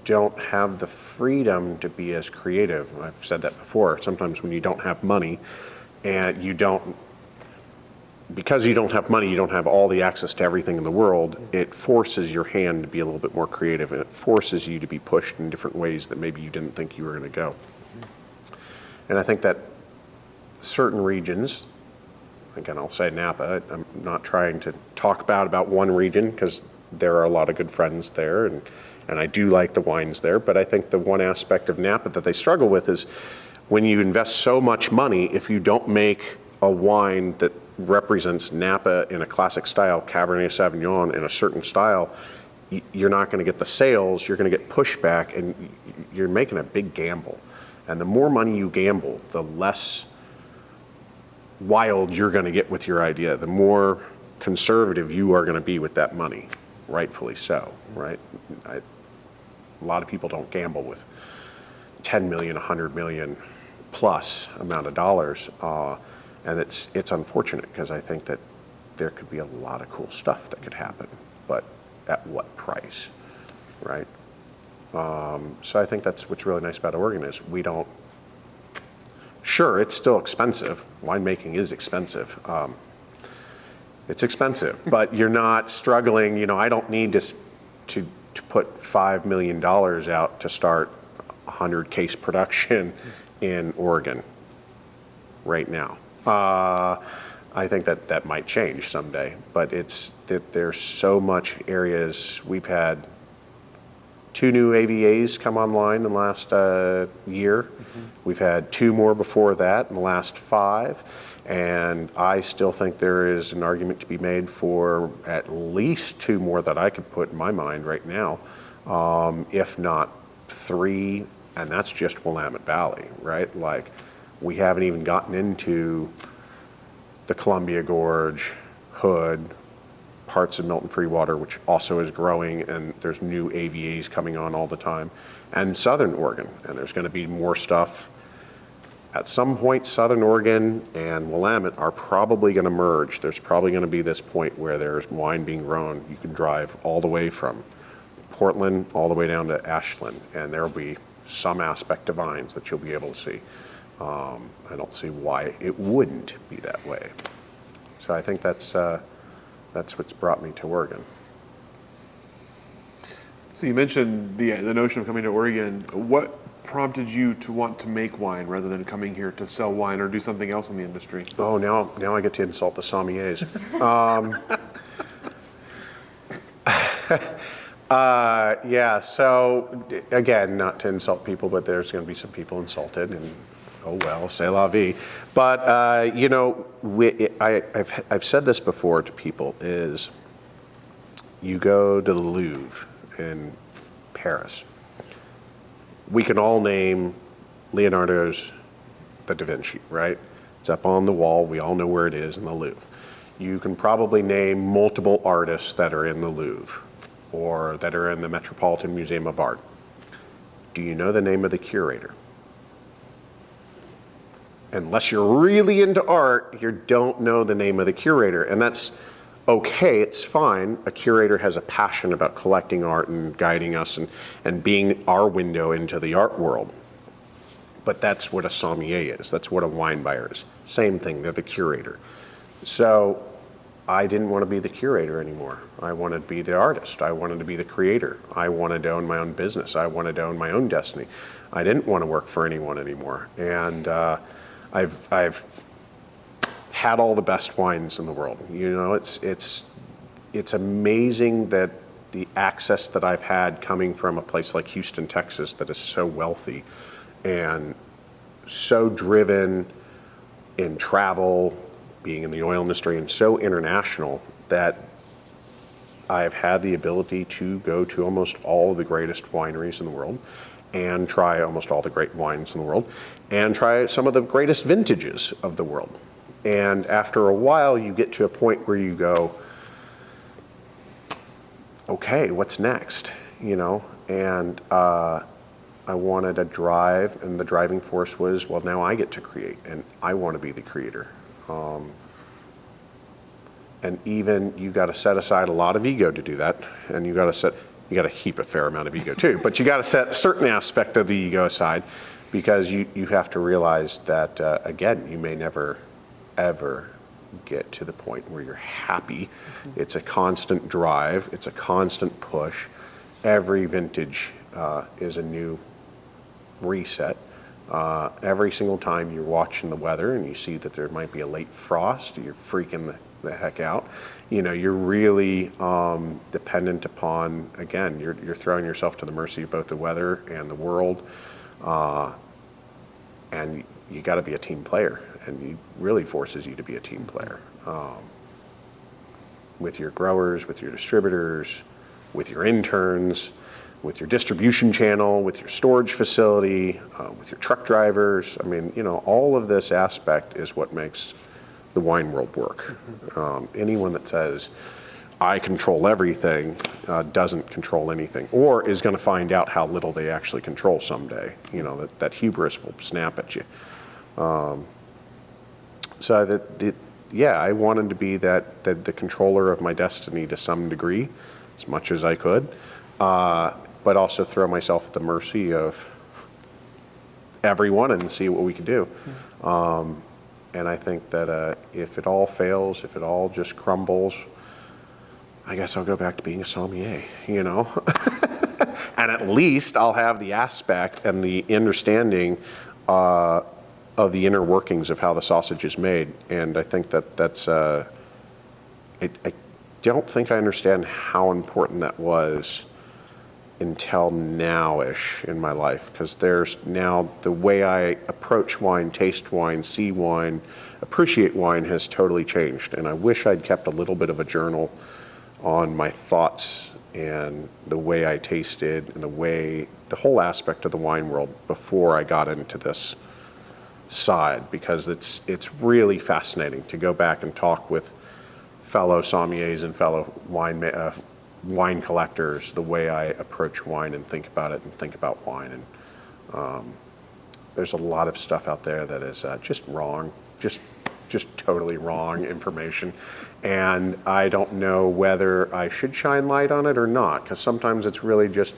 don't have the freedom to be as creative. I've said that before. Sometimes when you don't have money and because you don't have money, you don't have all the access to everything in the world, it forces your hand to be a little bit more creative, and it forces you to be pushed in different ways that maybe you didn't think you were going to go. And I think that certain regions, again, I'll say Napa, I'm not trying to talk bad about one region because there are a lot of good friends there, and I do like the wines there, but I think the one aspect of Napa that they struggle with is when you invest so much money, if you don't make a wine that represents Napa in a classic style, Cabernet Sauvignon in a certain style, you're not going to get the sales, you're going to get pushback, and you're making a big gamble. And the more money you gamble, the less wild you're going to get with your idea, the more conservative you are going to be with that money, rightfully so, right? A lot of people don't gamble with 10 million, 100 million plus amount of dollars. And it's unfortunate because I think that there could be a lot of cool stuff that could happen, but at what price, right? So I think that's what's really nice about Oregon is sure, it's still expensive. Winemaking is expensive. It's expensive, but you're not struggling. I don't need to put $5 million out to start 100 case production in Oregon right now. I think that might change someday, but it's that there's so much areas. We've had 2 new AVAs come online in the last year. Mm-hmm. We've had 2 more before that in the last 5, and I still think there is an argument to be made for at least 2 more that I could put in my mind right now, if not 3, and that's just Willamette Valley, right? Like, we haven't even gotten into the Columbia Gorge, Hood, parts of Milton Freewater, which also is growing, and there's new AVAs coming on all the time, and Southern Oregon, and there's going to be more stuff. At some point, Southern Oregon and Willamette are probably going to merge. There's probably going to be this point where there's wine being grown. You can drive all the way from Portland all the way down to Ashland, and there will be some aspect of vines that you'll be able to see. I don't see why it wouldn't be that way. So I think that's what's brought me to Oregon. So you mentioned the notion of coming to Oregon. What prompted you to want to make wine rather than coming here to sell wine or do something else in the industry? Oh, now I get to insult the sommeliers. Yeah, so again, not to insult people, but there's going to be some people insulted, and oh well, c'est la vie. But I've said this before to people: is you go to the Louvre in Paris. We can all name Leonardo's the Da Vinci, right? It's up on the wall. We all know where it is in the Louvre. You can probably name multiple artists that are in the Louvre or that are in the Metropolitan Museum of Art. Do you know the name of the curator? Unless you're really into art, you don't know the name of the curator. And that's okay, it's fine. A curator has a passion about collecting art and guiding us and being our window into the art world. But that's what a sommelier is. That's what a wine buyer is. Same thing, they're the curator. So I didn't want to be the curator anymore. I wanted to be the artist. I wanted to be the creator. I wanted to own my own business. I wanted to own my own destiny. I didn't want to work for anyone anymore. And I've had all the best wines in the world. It's amazing that the access that I've had coming from a place like Houston, Texas, that is so wealthy and so driven in travel, being in the oil industry, and so international, that I've had the ability to go to almost all of the greatest wineries in the world and try almost all the great wines in the world, and try some of the greatest vintages of the world. And after a while, you get to a point where you go, okay, what's next? You know, and I wanted a drive, and the driving force was, well, now I get to create, and I want to be the creator. And even you got to set aside a lot of ego to do that, and you got to keep a fair amount of ego too, but you got to set a certain aspect of the ego aside, because you have to realize that, again, you may never, ever get to the point where you're happy. It's a constant drive. It's a constant push. Every vintage is a new reset. Every single time you're watching the weather and you see that there might be a late frost, you're freaking the heck out. You know, you're really dependent upon, again, you're throwing yourself to the mercy of both the weather and the world. And you got to be a team player, and it really forces you to be a team player with your growers, with your distributors, with your interns, with your distribution channel, with your storage facility, with your truck drivers. I mean, you know, all of this aspect is what makes the wine world work. Anyone that says, I control everything, doesn't control anything, or is going to find out how little they actually control someday. You know, that hubris will snap at you. So I wanted to be the controller of my destiny to some degree, as much as I could, but also throw myself at the mercy of everyone and see what we can do. And I think that if it all fails, if it all just crumbles, I guess I'll go back to being a sommelier, you know? And at least I'll have the aspect and the understanding of the inner workings of how the sausage is made. And I think that's, I don't think I understand how important that was until now-ish in my life, because there's now the way I approach wine, taste wine, see wine, appreciate wine has totally changed. And I wish I'd kept a little bit of a journal on my thoughts and the way I tasted and the whole aspect of the wine world before I got into this side, because it's really fascinating to go back and talk with fellow sommeliers and fellow wine collectors, the way I approach wine and think about it and think about wine. And there's a lot of stuff out there that is just wrong, just totally wrong information. And I don't know whether I should shine light on it or not, because sometimes it's really just,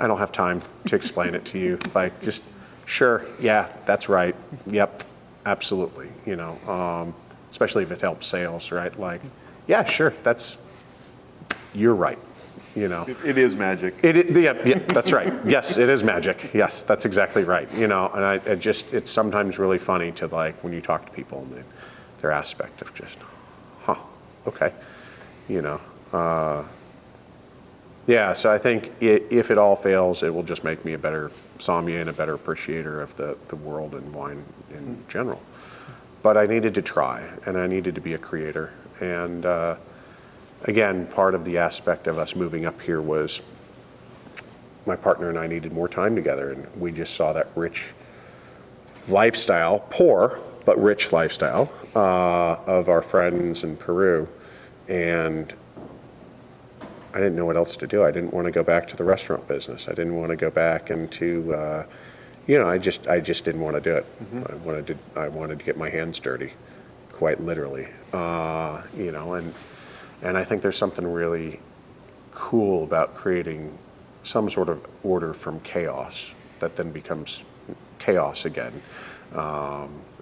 I don't have time to explain it to you. Like, just, sure, yeah, that's right, yep, absolutely, you know, especially if it helps sales, right? Like, yeah, sure, you're right, you know. It is magic. Yeah, that's right. Yes, it is magic. Yes, that's exactly right. You know, and it's sometimes really funny to, like, when you talk to people and their aspect of just, okay, you know. Yeah, so I think if it all fails, it will just make me a better sommelier and a better appreciator of the world and wine in general. But I needed to try, and I needed to be a creator. And again, part of the aspect of us moving up here was my partner and I needed more time together, and we just saw that rich lifestyle, poor but rich lifestyle of our friends in Peru. And I didn't know what else to do. I didn't want to go back to the restaurant business. I didn't want to go back into, you know, I just didn't want to do it. Mm-hmm. I wanted to get my hands dirty, quite literally, you know, and I think there's something really cool about creating some sort of order from chaos that then becomes chaos again.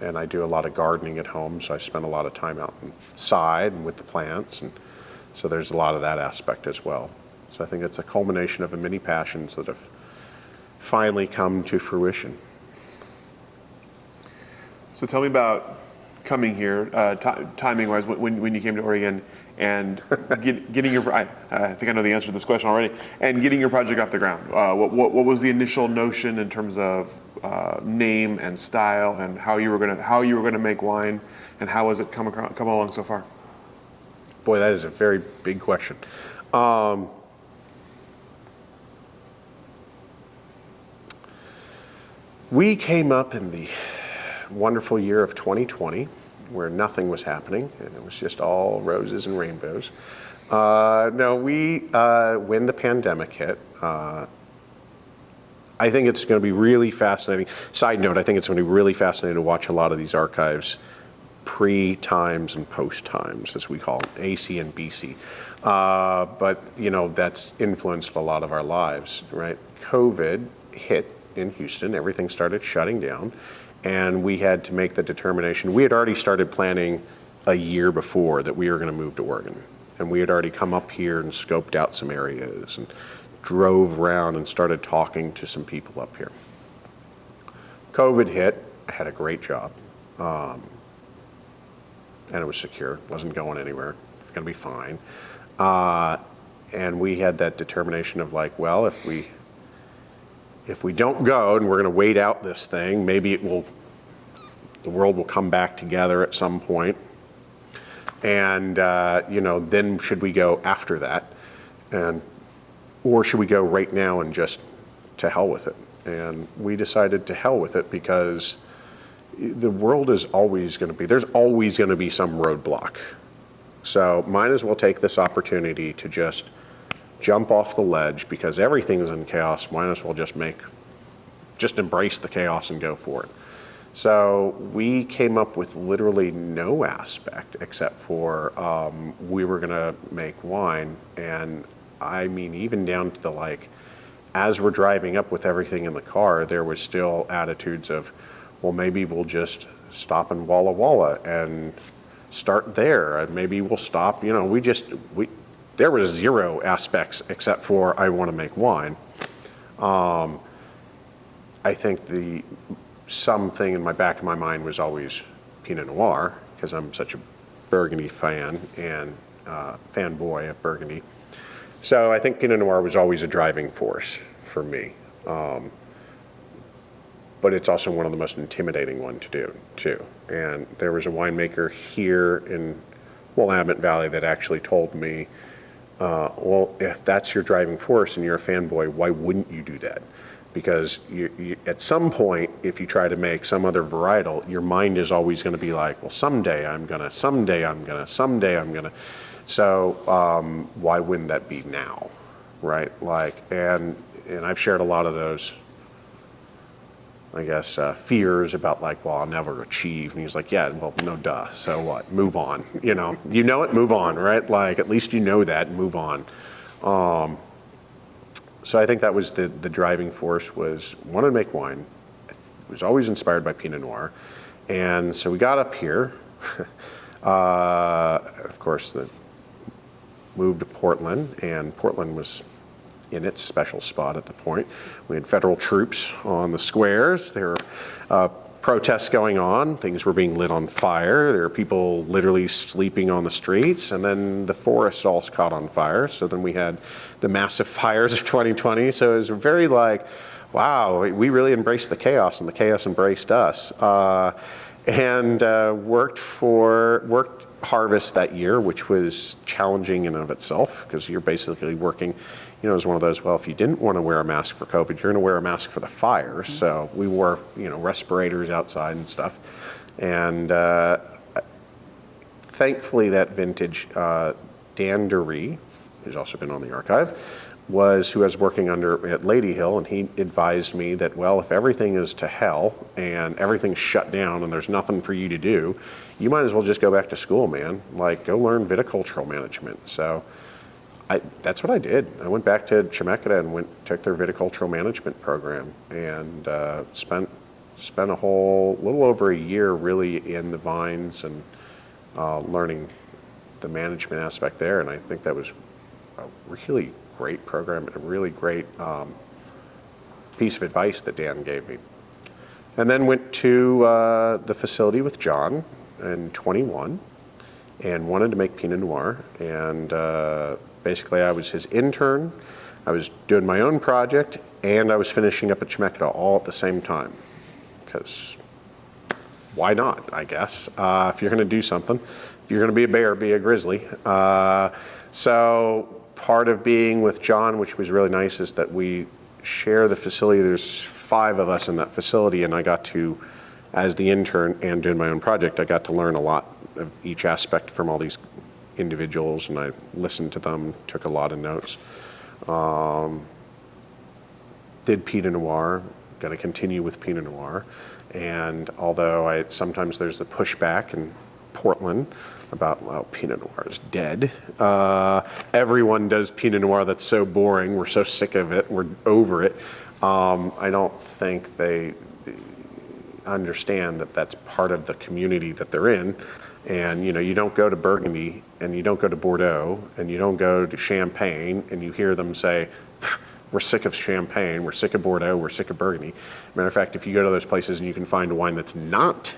And I do a lot of gardening at home, so I spend a lot of time outside and with the plants, and so there's a lot of that aspect as well. So I think it's a culmination of many passions that have finally come to fruition. So tell me about coming here, timing-wise, when you came to Oregon, and getting your, I think I know the answer to this question already, and getting your project off the ground. What was the initial notion in terms of name and style, and how you were gonna make wine, and how has it come along so far? Boy, that is a very big question. We came up in the wonderful year of 2020, where nothing was happening, and it was just all roses and rainbows. When the pandemic hit, I think it's going to be really fascinating. Side note, I think it's going to be really fascinating to watch a lot of these archives pre-times and post-times, as we call it, AC and BC. But, that's influenced a lot of our lives, right? COVID hit in Houston, everything started shutting down, and we had to make the determination. We had already started planning a year before that we were going to move to Oregon. And we had already come up here and scoped out some areas and drove around and started talking to some people up here. COVID hit. I had a great job. And it was secure. Wasn't going anywhere. It's going to be fine. And we had that determination of like, well, if we don't go and we're going to wait out this thing, maybe the world will come back together at some point. And, then should we go after that? Or should we go right now and just to hell with it? And we decided to hell with it because the world is there's always going to be some roadblock. So might as well take this opportunity to just jump off the ledge because everything is in chaos. Might as well just embrace the chaos and go for it. So we came up with literally no aspect except for we were going to make wine. And I mean, even down to as we're driving up with everything in the car, there was still attitudes of, well, maybe we'll just stop in Walla Walla and start there. And maybe we'll stop, there was zero aspects except for I want to make wine. I think something in my back of my mind was always Pinot Noir because I'm such a Burgundy fan and fanboy of Burgundy. So I think Pinot Noir was always a driving force for me. But it's also one of the most intimidating one to do too. And there was a winemaker here in Willamette Valley that actually told me, well, if that's your driving force and you're a fanboy, why wouldn't you do that? Because you, at some point, if you try to make some other varietal, your mind is always going to be like, well, someday I'm gonna. So why wouldn't that be now, right? And I've shared a lot of those, I guess, fears about well, I'll never achieve. And he's like, yeah, well, no duh. So what? Move on. You know it, move on, right? At least you know that, move on. So I think that was the driving force was wanted to make wine. It was always inspired by Pinot Noir. And so we got up here. Of course, moved to Portland, and Portland was in its special spot at the point. We had federal troops on the squares. There were protests going on. Things were being lit on fire. There were people literally sleeping on the streets, and then the forest all caught on fire. So then we had the massive fires of 2020. So it was very wow, we really embraced the chaos, and the chaos embraced us. And worked harvest that year, which was challenging in and of itself, because you're basically working, it was one of those, well, if you didn't want to wear a mask for COVID, you're going to wear a mask for the fire. Mm-hmm. So we wore, respirators outside and stuff. And thankfully that vintage, Dan Dury, who's also been on the archive, who I was working under at Lady Hill, and he advised me that, well, if everything is to hell and everything's shut down and there's nothing for you to do, you might as well just go back to school, man. Go learn viticultural management. So that's what I did. I went back to Chemeketa and took their viticultural management program and spent a little over a year really in the vines and learning the management aspect there. And I think that was a really great program and a really great piece of advice that Dan gave me. And then went to the facility with John in 21 and wanted to make Pinot Noir. And basically I was his intern. I was doing my own project and I was finishing up at Schmidt all at the same time. Because why not, I guess? If you're going to do something, if you're going to be a bear, be a grizzly. So part of being with John, which was really nice, is that we share the facility. There's 5 of us in that facility, and I got to, as the intern and doing my own project, I got to learn a lot of each aspect from all these individuals, and I listened to them, took a lot of notes. Did Pinot Noir, got to continue with Pinot Noir. And although sometimes there's the pushback in Portland about, well, Pinot Noir is dead. Everyone does Pinot Noir, that's so boring, we're so sick of it, we're over it. I don't think they understand that that's part of the community that they're in. And you don't go to Burgundy, and you don't go to Bordeaux, and you don't go to Champagne, and you hear them say, we're sick of Champagne, we're sick of Bordeaux, we're sick of Burgundy. Matter of fact, if you go to those places and you can find a wine that's not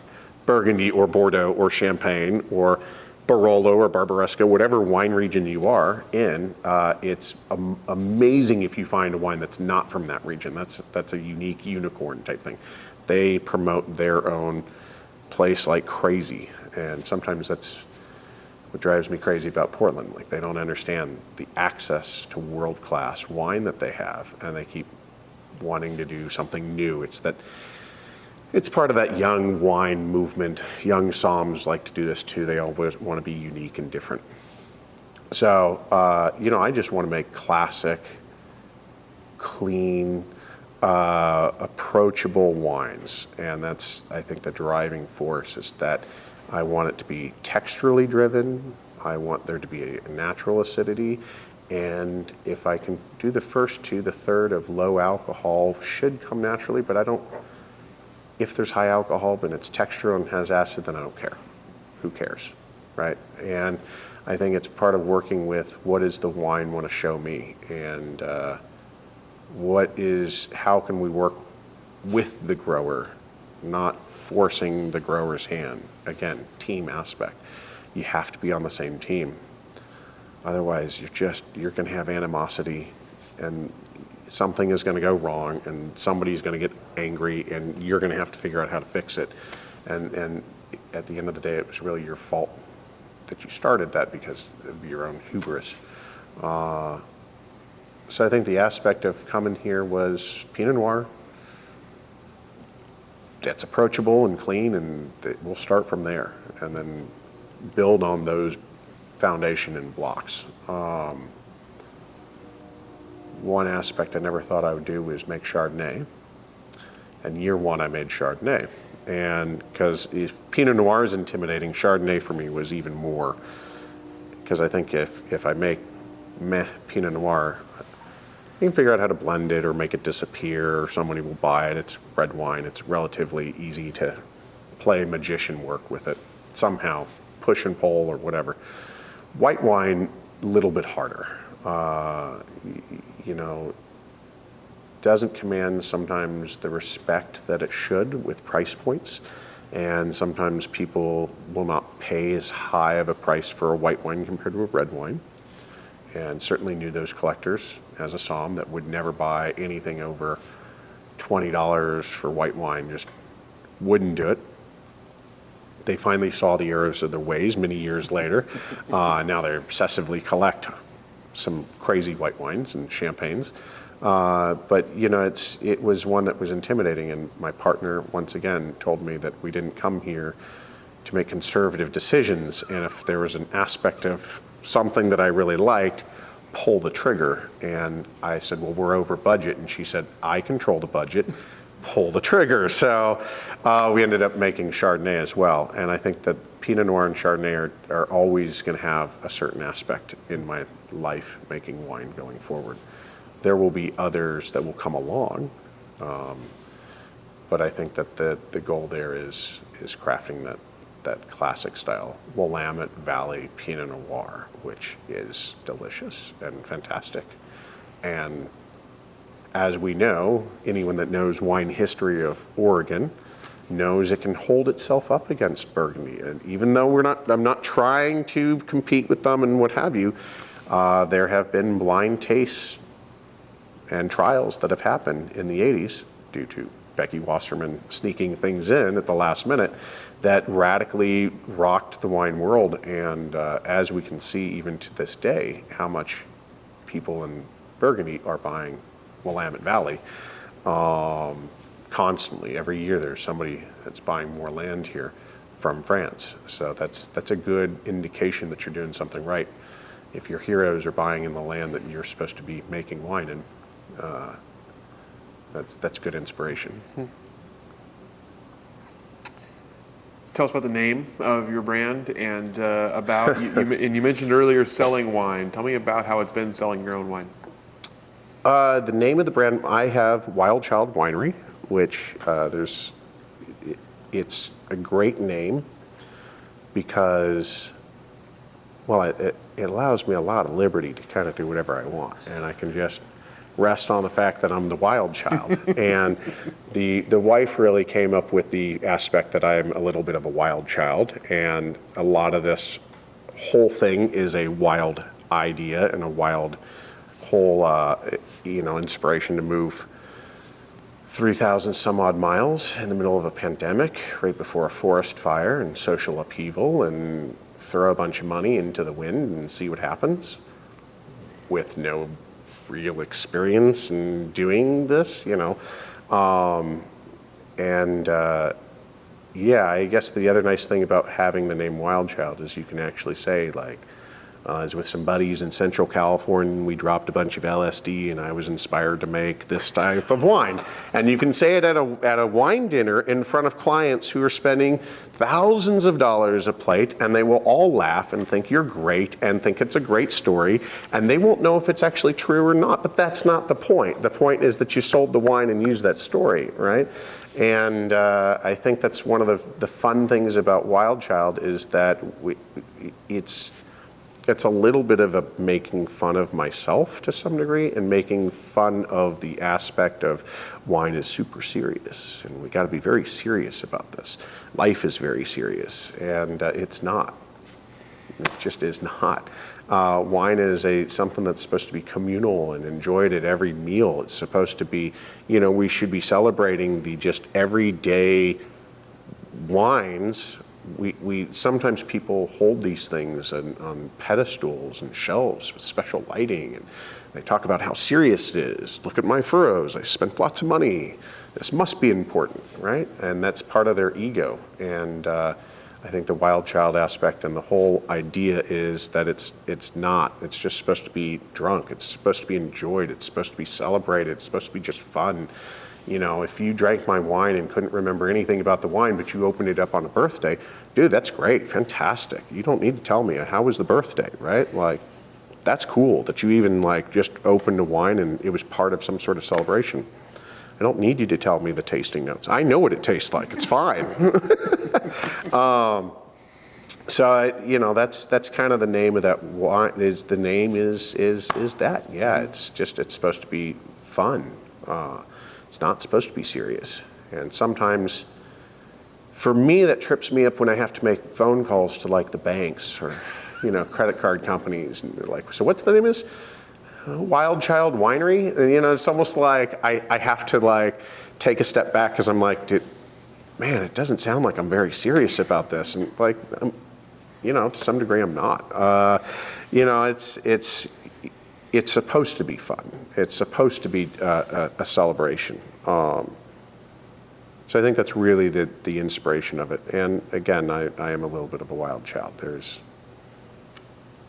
Burgundy or Bordeaux or Champagne or Barolo or Barbaresco, whatever wine region you are in, it's amazing if you find a wine that's not from that region. That's a unique unicorn type thing. They promote their own place like crazy, and sometimes that's what drives me crazy about Portland. Like, they don't understand the access to world-class wine that they have, and they keep wanting to do something new. It's part of that young wine movement. Young somms like to do this too. They always want to be unique and different. So, I just want to make classic, clean, approachable wines. And that's, I think, the driving force is that I want it to be texturally driven. I want there to be a natural acidity. And if I can do the first 2, the third of low alcohol should come naturally, but if there's high alcohol but it's textural and has acid, then I don't care. Who cares, right? And I think it's part of working with what does the wine want to show me, and how can we work with the grower, not forcing the grower's hand. Again, team aspect. You have to be on the same team. Otherwise, you're going to have animosity, and something is going to go wrong, and somebody's going to get angry, and you're going to have to figure out how to fix it. And at the end of the day, it was really your fault that you started that because of your own hubris. So I think the aspect of coming here was Pinot Noir. That's approachable and clean, and we'll start from there and then build on those foundation and blocks. One aspect I never thought I would do was make Chardonnay. And year 1, I made Chardonnay. And because if Pinot Noir is intimidating, Chardonnay for me was even more. Because I think if I make Pinot Noir, you can figure out how to blend it or make it disappear, or somebody will buy it. It's red wine. It's relatively easy to play magician work with it. Somehow, push and pull or whatever. White wine, a little bit harder. Doesn't command sometimes the respect that it should with price points. And sometimes people will not pay as high of a price for a white wine compared to a red wine. And certainly knew those collectors as a somm that would never buy anything over $20 for white wine, just wouldn't do it. They finally saw the errors of their ways many years later. Now they obsessively collect some crazy white wines and champagnes. But it was one that was intimidating, and my partner once again told me that we didn't come here to make conservative decisions, and if there was an aspect of something that I really liked, pull the trigger. And I said, well, we're over budget, and she said, I control the budget, pull the trigger. So we ended up making Chardonnay as well, and I think that Pinot Noir and Chardonnay are always going to have a certain aspect in my life making wine going forward. There will be others that will come along, but I think that the goal there is crafting that classic style Willamette Valley Pinot Noir, which is delicious and fantastic. And as we know, anyone that knows wine history of Oregon knows it can hold itself up against Burgundy. And even though I'm not trying to compete with them and what have you, there have been blind tastes and trials that have happened in the 80s due to Becky Wasserman sneaking things in at the last minute that radically rocked the wine world. And as we can see even to this day, how much people in Burgundy are buying Willamette Valley. Constantly, every year there's somebody that's buying more land here from France. So that's a good indication that you're doing something right. If your heroes are buying in the land that you're supposed to be making wine in, that's good inspiration. Tell us about the name of your brand and about, and you mentioned earlier selling wine. Tell me about how it's been selling your own wine. The name of the brand, I have Wild Child Winery, which it's a great name because, well, it allows me a lot of liberty to kind of do whatever I want, and I can just rest on the fact that I'm the wild child. And the wife really came up with the aspect that I'm a little bit of a wild child, and a lot of this whole thing is a wild idea and a wild whole inspiration to move 3,000 some odd miles in the middle of a pandemic, right before a forest fire and social upheaval, and throw a bunch of money into the wind and see what happens with no real experience in doing this, I guess the other nice thing about having the name Wild Child is you can actually say, like, I was with some buddies in Central California, and we dropped a bunch of LSD, and I was inspired to make this type of wine. And you can say it at a wine dinner in front of clients who are spending thousands of dollars a plate, and they will all laugh and think you're great and think it's a great story, and they won't know if it's actually true or not, but that's not the point. The point is that you sold the wine and used that story, right? And I think that's one of the fun things about Wild Child is that it's a little bit of a making fun of myself to some degree, and making fun of the aspect of wine is super serious, and we got to be very serious about this. Life is very serious, and it's not. It just is not. Wine is something that's supposed to be communal and enjoyed at every meal. It's supposed to be, we should be celebrating the just everyday wines. We sometimes people hold these things on pedestals and shelves with special lighting, and they talk about how serious it is. Look at my furrows. I spent lots of money. This must be important, right? And that's part of their ego. And I think the Wild Child aspect and the whole idea is that it's not. It's just supposed to be drunk. It's supposed to be enjoyed. It's supposed to be celebrated. It's supposed to be just fun. If you drank my wine and couldn't remember anything about the wine, but you opened it up on a birthday, dude, that's great, fantastic. You don't need to tell me, how was the birthday, right? Like, that's cool that you even just opened a wine and it was part of some sort of celebration. I don't need you to tell me the tasting notes. I know what it tastes like, it's fine. That's kind of the name of that wine, is that, yeah, it's supposed to be fun. It's not supposed to be serious. And sometimes, for me, that trips me up when I have to make phone calls to the banks or, credit card companies. And they're like, so what's the name of this? Wild Child Winery? And, it's almost like I have to take a step back because I'm like, dude, man, it doesn't sound like I'm very serious about this. And to some degree I'm not. It's supposed to be fun. It's supposed to be a celebration. So I think that's really the inspiration of it. And again, I am a little bit of a wild child. There's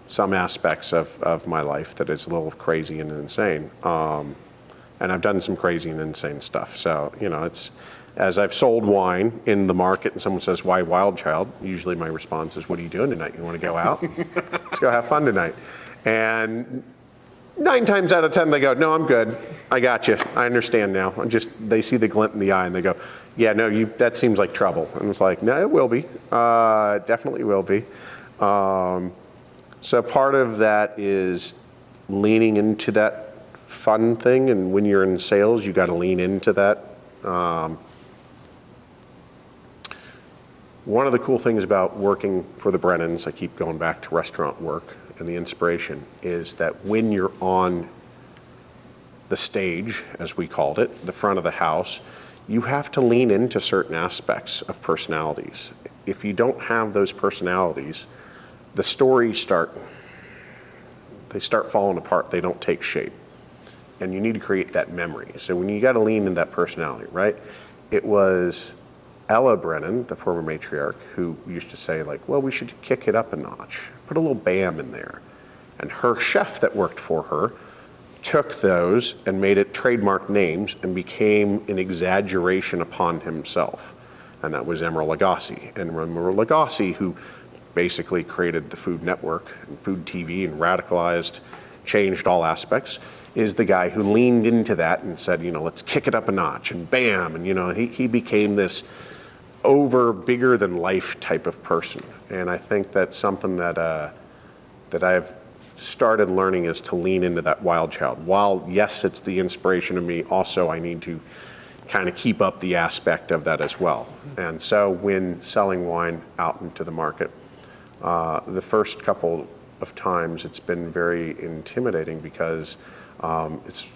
some aspects of my life that is a little crazy and insane. And I've done some crazy and insane stuff. So, it's, as I've sold wine in the market and someone says, why Wild Child? Usually my response is, what are you doing tonight? You want to go out? Let's go have fun tonight. And 9 times out of 10, they go, no, I'm good. I got you. I understand now. They see the glint in the eye and they go, yeah, no, that seems like trouble. And it's like, no, it will be. Definitely will be. So part of that is leaning into that fun thing. And when you're in sales, you got to lean into that. One of the cool things about working for the Brennans, I keep going back to restaurant work, and the inspiration is that when you're on the stage, as we called it, the front of the house, you have to lean into certain aspects of personalities. If you don't have those personalities, the stories start falling apart. They don't take shape. and you need to create that memory. So when you got to lean into that personality, right? It was Ella Brennan, the former matriarch, who used to say like, well, we should kick it up a notch, put a little bam in there. And her chef that worked for her took those and made it trademark names and became an exaggeration upon himself. And that was Emeril Lagasse. And Emeril Lagasse, who basically created the Food Network and Food TV and radicalized, changed all aspects, is the guy who leaned into that and said, let's kick it up a notch, and bam, and he became this bigger than life type of person. And I think that's something that I've started learning, is to lean into that wild child. While yes, it's the inspiration of me, also I need to kind of keep up the aspect of that as well. And so when selling wine out into the market, the first couple of times it's been very intimidating, because it's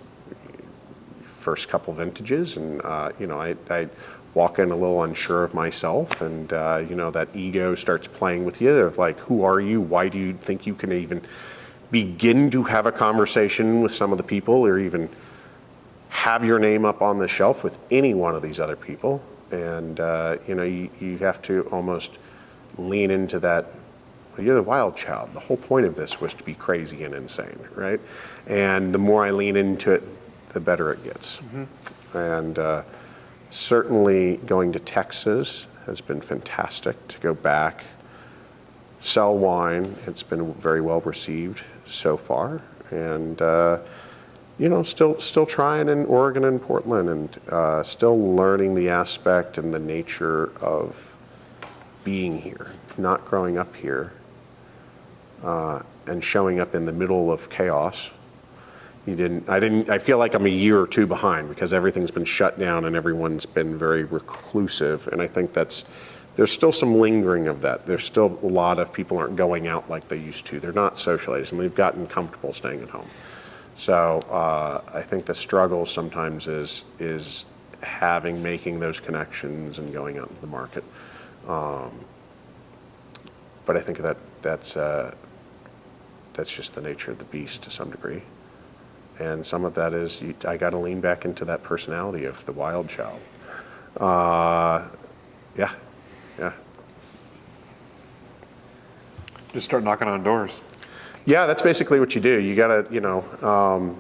first couple vintages, and I walk in a little unsure of myself, and that ego starts playing with you of like, who are you? Why do you think you can even begin to have a conversation with some of the people, or even have your name up on the shelf with any one of these other people? And you have to almost lean into that. Well, you're the wild child. The whole point of this was to be crazy and insane, right? And the more I lean into it, the better it gets. Mm-hmm. And certainly going to Texas has been fantastic to go back, sell wine. It's been very well received so far. And still trying in Oregon and Portland, and still learning the aspect and the nature of being here, not growing up here, and showing up in the middle of chaos. I feel like I'm a year or two behind, because everything's been shut down and everyone's been very reclusive. And I think there's still some lingering of that. There's still a lot of people aren't going out like they used to. They're not socializing. They've gotten comfortable staying at home. So I think the struggle sometimes is making those connections and going out into the market. But I think that's just the nature of the beast to some degree. And some of that is I got to lean back into that personality of the wild child. Yeah. Just start knocking on doors. Yeah, that's basically what you do. You got to,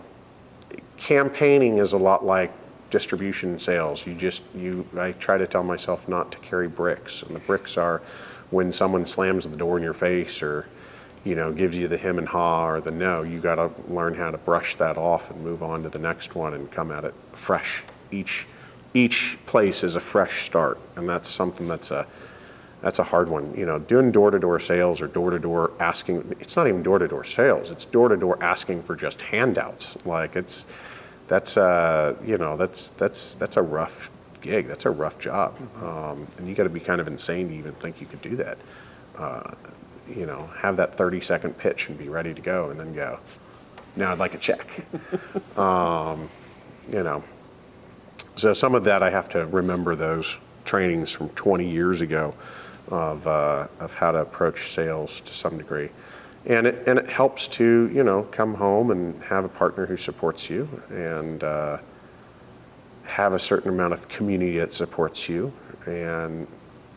campaigning is a lot like distribution sales. I try to tell myself not to carry bricks. And the bricks are when someone slams the door in your face, or gives you the hem and haw or the no. You got to learn how to brush that off and move on to the next one and come at it fresh. Each place is a fresh start, and that's something that's a hard one. Doing door-to-door sales or door-to-door asking. It's not even door-to-door sales. It's door-to-door asking for just handouts. Like that's a rough gig. That's a rough job, and you got to be kind of insane to even think you could do that. Have that 30-second pitch and be ready to go, and then go, now I'd like a check. So some of that I have to remember those trainings from 20 years ago of how to approach sales to some degree. And it helps to, come home and have a partner who supports you, and have a certain amount of community that supports you. And,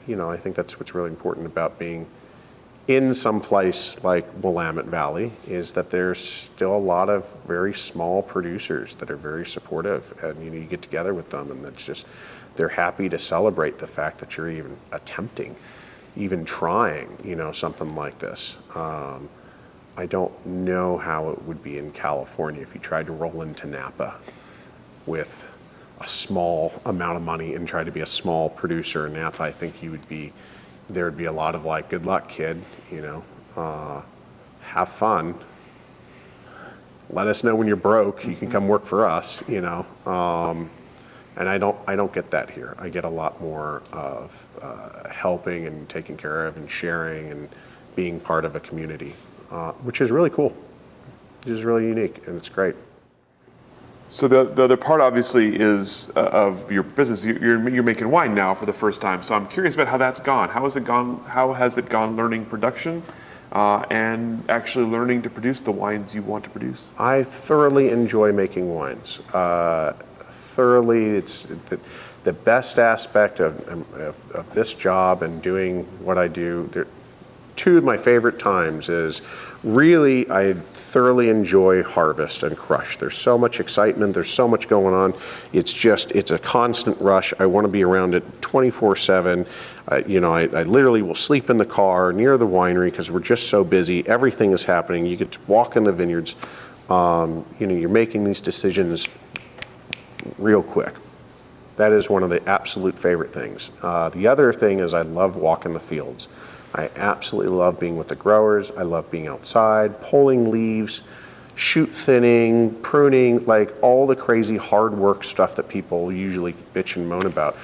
I think that's what's really important about being in some place like Willamette Valley, is that there's still a lot of very small producers that are very supportive, and you get together with them, and it's just, they're happy to celebrate the fact that you're even attempting, even trying, something like this. I don't know how it would be in California if you tried to roll into Napa with a small amount of money and try to be a small producer in Napa. I think there would be a lot of like, good luck, kid, have fun. Let us know when you're broke, you can come work for us, And I don't get that here. I get a lot more of helping and taking care of and sharing and being part of a community, which is really cool, which is really unique, and it's great. So the other part, obviously, is of your business. You're making wine now for the first time. So I'm curious about how that's gone. How has it gone learning production, and actually learning to produce the wines you want to produce? I thoroughly enjoy making wines. Thoroughly, it's the best aspect of this job and doing what I do. Two of my favorite times is really I thoroughly enjoy harvest and crush. There's so much excitement, there's so much going on. It's a constant rush. I want to be around it 24/7. I literally will sleep in the car near the winery because we're just so busy. Everything is happening. You get to walk in the vineyards. You're making these decisions real quick. That is one of the absolute favorite things. The other thing is I love walking the fields. I absolutely love being with the growers. I love being outside, pulling leaves, shoot thinning, pruning, like all the crazy hard work stuff that people usually bitch and moan about.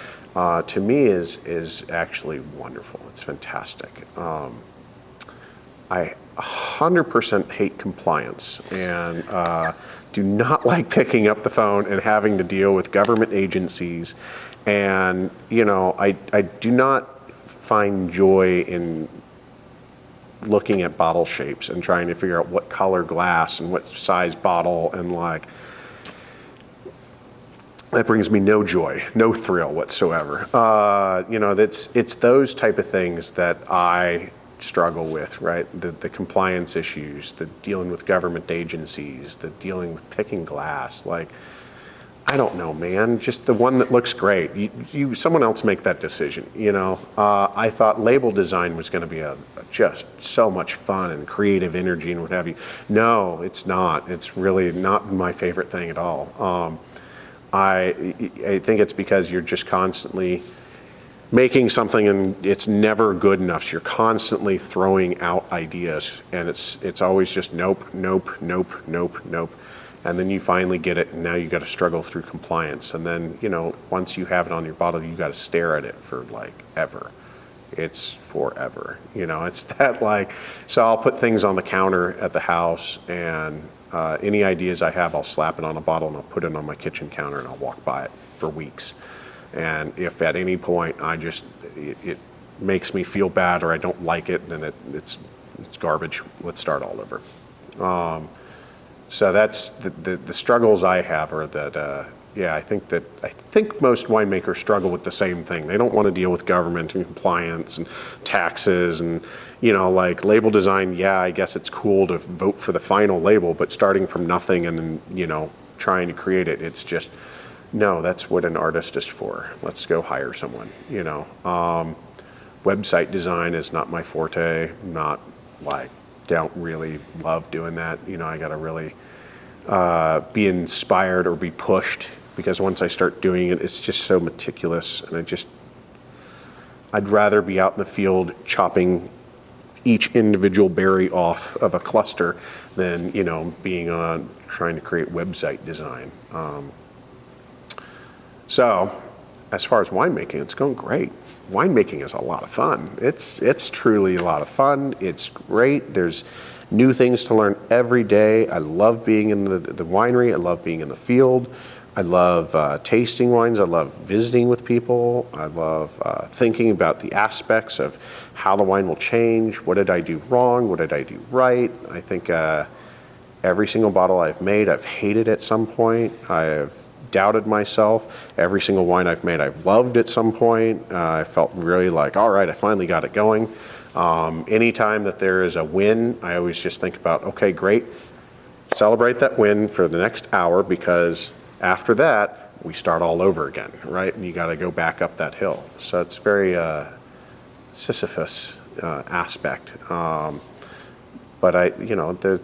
To me is actually wonderful. It's fantastic. I 100% hate compliance and do not like picking up the phone and having to deal with government agencies. And, I do not find joy in looking at bottle shapes and trying to figure out what color glass and what size bottle, and that brings me no joy, no thrill whatsoever. It's those type of things that I struggle with, right? The compliance issues, the dealing with government agencies, the dealing with picking glass, I don't know, man. Just the one that looks great. Someone else make that decision. I thought label design was going to be just so much fun and creative energy and what have you. No, it's not. It's really not my favorite thing at all. I think it's because you're just constantly making something and it's never good enough. So you're constantly throwing out ideas, and it's always just nope. And then you finally get it, and now you got to struggle through compliance. And then, once you have it on your bottle, you got to stare at it for ever. It's forever. It's that so I'll put things on the counter at the house, and any ideas I have, I'll slap it on a bottle and I'll put it on my kitchen counter and I'll walk by it for weeks. And if at any point it makes me feel bad or I don't like it, then it's garbage. Let's start all over. So that's the struggles I have are that, I think most winemakers struggle with the same thing. They don't want to deal with government and compliance and taxes and, label design. Yeah, I guess it's cool to vote for the final label, but starting from nothing and then, trying to create it, it's just, no, that's what an artist is for. Let's go hire someone, Website design is not my forte, don't really love doing that. I got to really be inspired or be pushed, because once I start doing it, it's just so meticulous, and I'd rather be out in the field chopping each individual berry off of a cluster than, being on trying to create website design. So as far as winemaking, it's going great. Winemaking is a lot of fun. It's truly a lot of fun. It's great. There's new things to learn every day. I love being in the winery. I love being in the field. I love tasting wines. I love visiting with people. I love thinking about the aspects of how the wine will change. What did I do wrong? What did I do right? I think every single bottle I've made, I've hated at some point. I've doubted myself. Every single wine I've made, I've loved at some point. I felt really all right, I finally got it going. Anytime that there is a win, I always just think about, okay, great, celebrate that win for the next hour, because after that, we start all over again, right? And you got to go back up that hill. So it's very Sisyphus aspect. But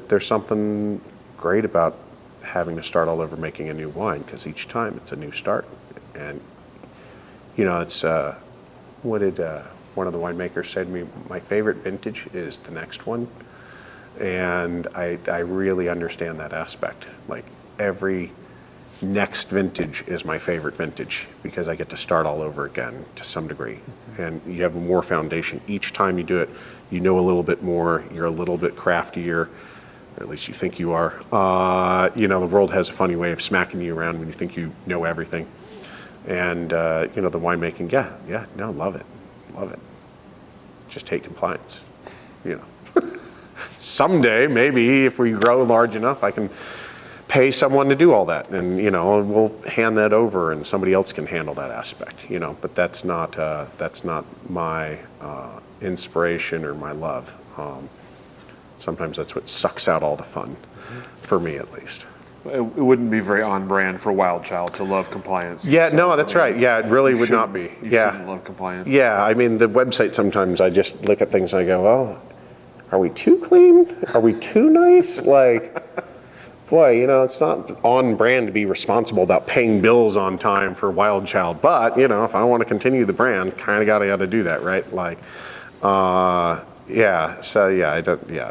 there's something great about having to start all over making a new wine, because each time it's a new start. And it's what did one of the winemakers say to me? My favorite vintage is the next one. And I really understand that aspect. Every next vintage is my favorite vintage, because I get to start all over again to some degree. And you have more foundation. Each time you do it, a little bit more, you're a little bit craftier, or at least you think you are. The world has a funny way of smacking you around when you think you know everything. And, the winemaking, love it. Love it. Just hate compliance, someday, maybe if we grow large enough, I can pay someone to do all that, and we'll hand that over, and somebody else can handle that aspect. But that's not my inspiration or my love. Sometimes that's what sucks out all the fun, for me at least. It wouldn't be very on brand for Wild Child to love compliance. Yeah, no, that's right. Yeah, it really would not be. You shouldn't love compliance. Yeah, I mean, the website, sometimes I just look at things and I go, well, are we too clean? Are we too nice? Boy, it's not on brand to be responsible about paying bills on time for Wild Child, but, if I want to continue the brand, kind of got to do that, right?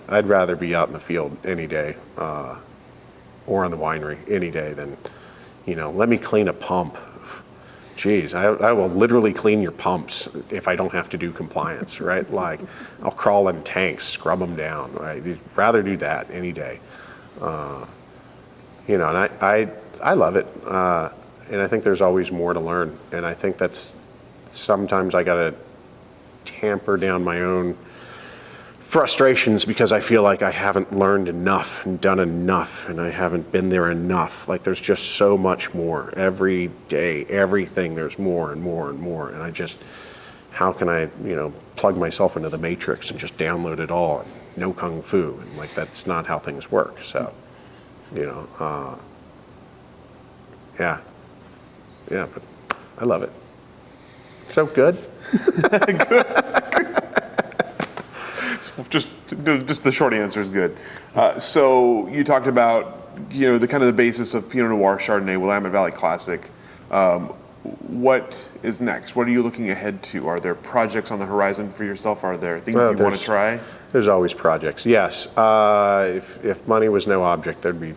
I'd rather be out in the field any day, or in the winery any day than, let me clean a pump. Geez, I will literally clean your pumps if I don't have to do compliance, right? I'll crawl in tanks, scrub them down, right? I'd rather do that any day. And I love it. And I think there's always more to learn. And I think that's sometimes I got to tamper down my own frustrations because I feel like I haven't learned enough and done enough, and I haven't been there enough. There's just so much more. Every day, everything, there's more and more and more. And how can I, plug myself into the matrix and just download it all and no kung fu? And that's not how things work. So, yeah, but I love it. So good. Just the short answer is good. So you talked about the kind of the basis of Pinot Noir, Chardonnay, Willamette Valley Classic. What is next? What are you looking ahead to? Are there projects on the horizon for yourself? Are there things you want to try? There's always projects. Yes. If money was no object, there'd be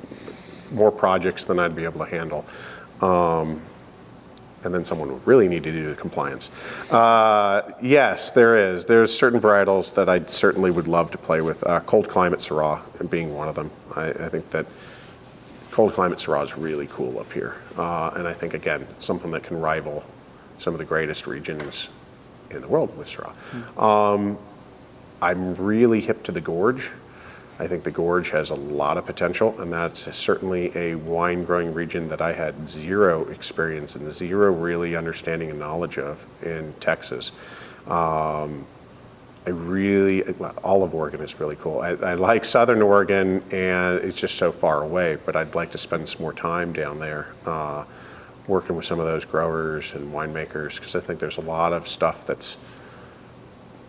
more projects than I'd be able to handle. And then someone would really need to do the compliance. Yes, there is. There's certain varietals that I certainly would love to play with. Cold climate Syrah being one of them. I think that cold climate Syrah is really cool up here. And I think, again, something that can rival some of the greatest regions in the world with Syrah. I'm really hip to the Gorge. I think the Gorge has a lot of potential, and that's certainly a wine growing region that I had zero experience and zero really understanding and knowledge of in Texas. Olive Oregon is really cool. I like Southern Oregon, and it's just so far away, but I'd like to spend some more time down there working with some of those growers and winemakers, because I think there's a lot of stuff that's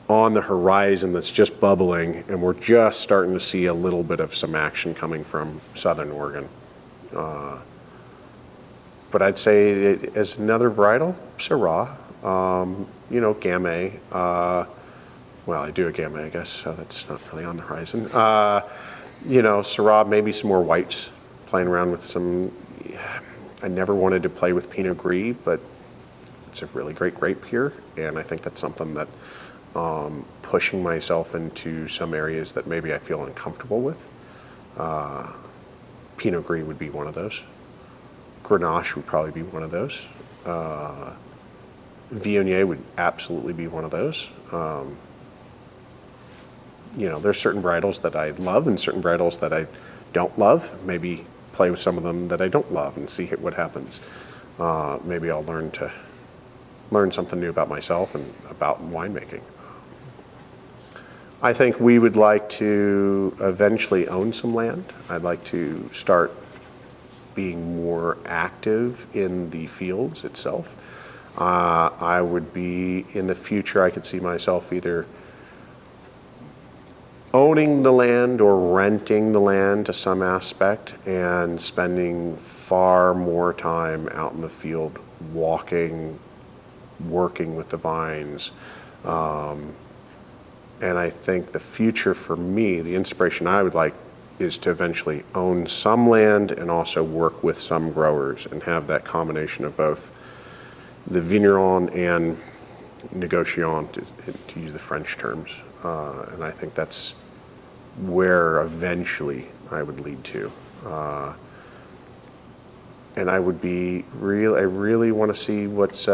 on the horizon that's just bubbling, and we're just starting to see a little bit of some action coming from Southern Oregon. But I'd say as another varietal, Syrah, Gamay. Well, I do a Gamay, I guess, so that's not really on the horizon. Syrah, maybe some more whites, playing around with some. I never wanted to play with Pinot Gris, but it's a really great grape here, and I think that's something that pushing myself into some areas that maybe I feel uncomfortable with. Pinot Gris would be one of those. Grenache would probably be one of those. Viognier would absolutely be one of those. There's certain varietals that I love and certain varietals that I don't love. Maybe play with some of them that I don't love and see what happens. Maybe I'll learn something new about myself and about winemaking. I think we would like to eventually own some land. I'd like to start being more active in the fields itself. I would be, in the future, I could see myself either owning the land or renting the land to some aspect and spending far more time out in the field, walking, working with the vines. And I think the future for me, the inspiration I would like, is to eventually own some land and also work with some growers and have that combination of both the vigneron and négociant, to use the French terms. And I think that's where eventually I would lead to. And I really want to see what's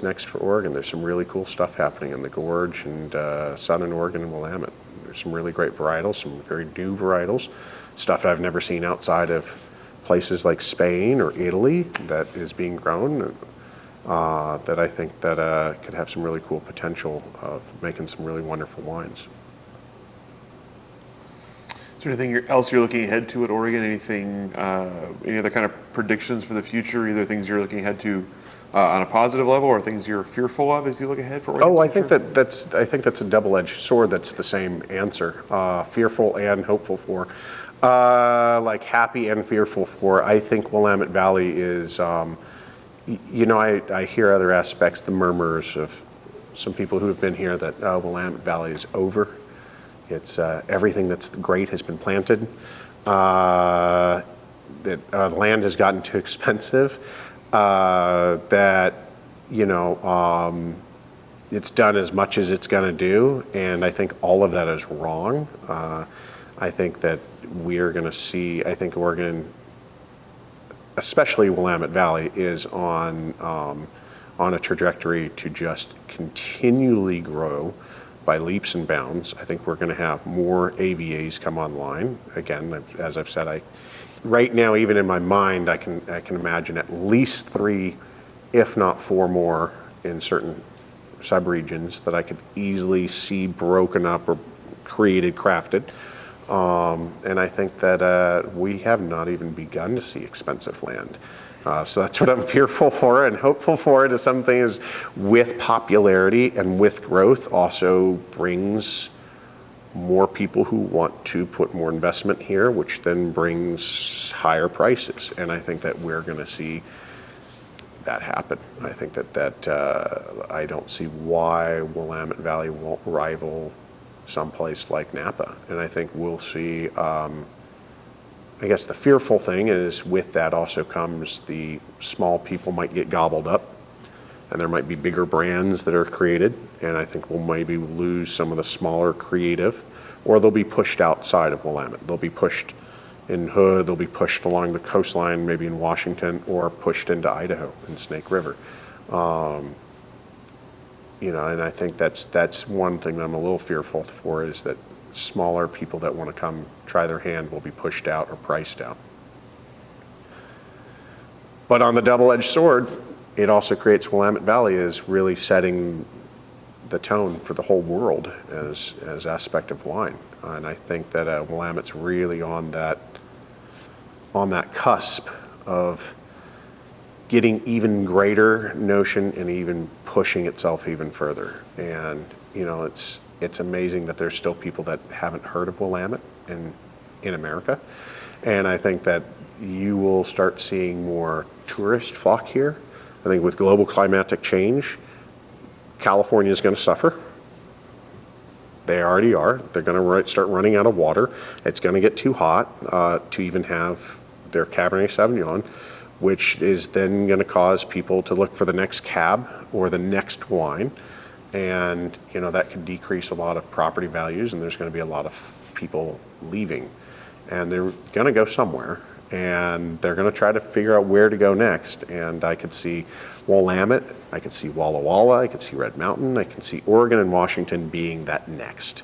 next for Oregon. There's some really cool stuff happening in the Gorge and Southern Oregon and Willamette. There's some really great varietals, some very new varietals, stuff I've never seen outside of places like Spain or Italy that is being grown. That I think that could have some really cool potential of making some really wonderful wines. Is there anything else you're looking ahead to at Oregon? Anything, any other kind of predictions for the future? Either things you're looking ahead to on a positive level, or things you're fearful of as you look ahead for Oregon's I future? think that's a double-edged sword. That's the same answer. Fearful and hopeful for. Like happy and fearful for. I think Willamette Valley is. I hear other aspects, the murmurs of some people who have been here that Willamette Valley is over. It's everything that's great has been planted. That the land has gotten too expensive. It's done as much as it's going to do, and I think all of that is wrong. I think that we're going to see. I think Oregon, especially Willamette Valley, is on a trajectory to just continually grow by leaps and bounds. I think we're going to have more AVAs come online. Again, as I've said, right now, even in my mind, I can imagine at least 3, if not 4 more in certain subregions that I could easily see broken up or created, crafted. And I think that we have not even begun to see expensive land. So that's what I'm fearful for and hopeful for. To some things, with popularity and with growth also brings more people who want to put more investment here, which then brings higher prices. And I think that we're going to see that happen. I think that I don't see why Willamette Valley won't rival someplace like Napa. And I think we'll see, I guess the fearful thing is with that also comes the small people might get gobbled up, and there might be bigger brands that are created, and I think we'll maybe lose some of the smaller creative, or they'll be pushed outside of Willamette. They'll be pushed in Hood, they'll be pushed along the coastline, maybe in Washington, or pushed into Idaho in Snake River. And I think that's one thing that I'm a little fearful for, is that smaller people that want to come try their hand will be pushed out or priced out. But on the double-edged sword, it also creates Willamette Valley as really setting the tone for the whole world as aspect of wine. And I think that Willamette's really on that cusp of getting even greater notion and even pushing itself even further. And it's amazing that there's still people that haven't heard of Willamette in America. And I think that you will start seeing more tourists flock here. I think with global climatic change, California is going to suffer. They already are. They're going to start running out of water. It's going to get too hot to even have their Cabernet Sauvignon, which is then going to cause people to look for the next cab or the next wine. And that could decrease a lot of property values, and there's going to be a lot of people leaving. And they're going to go somewhere, and they're going to try to figure out where to go next. And I could see Willamette, I could see Walla Walla, I could see Red Mountain, I can see Oregon and Washington being that next.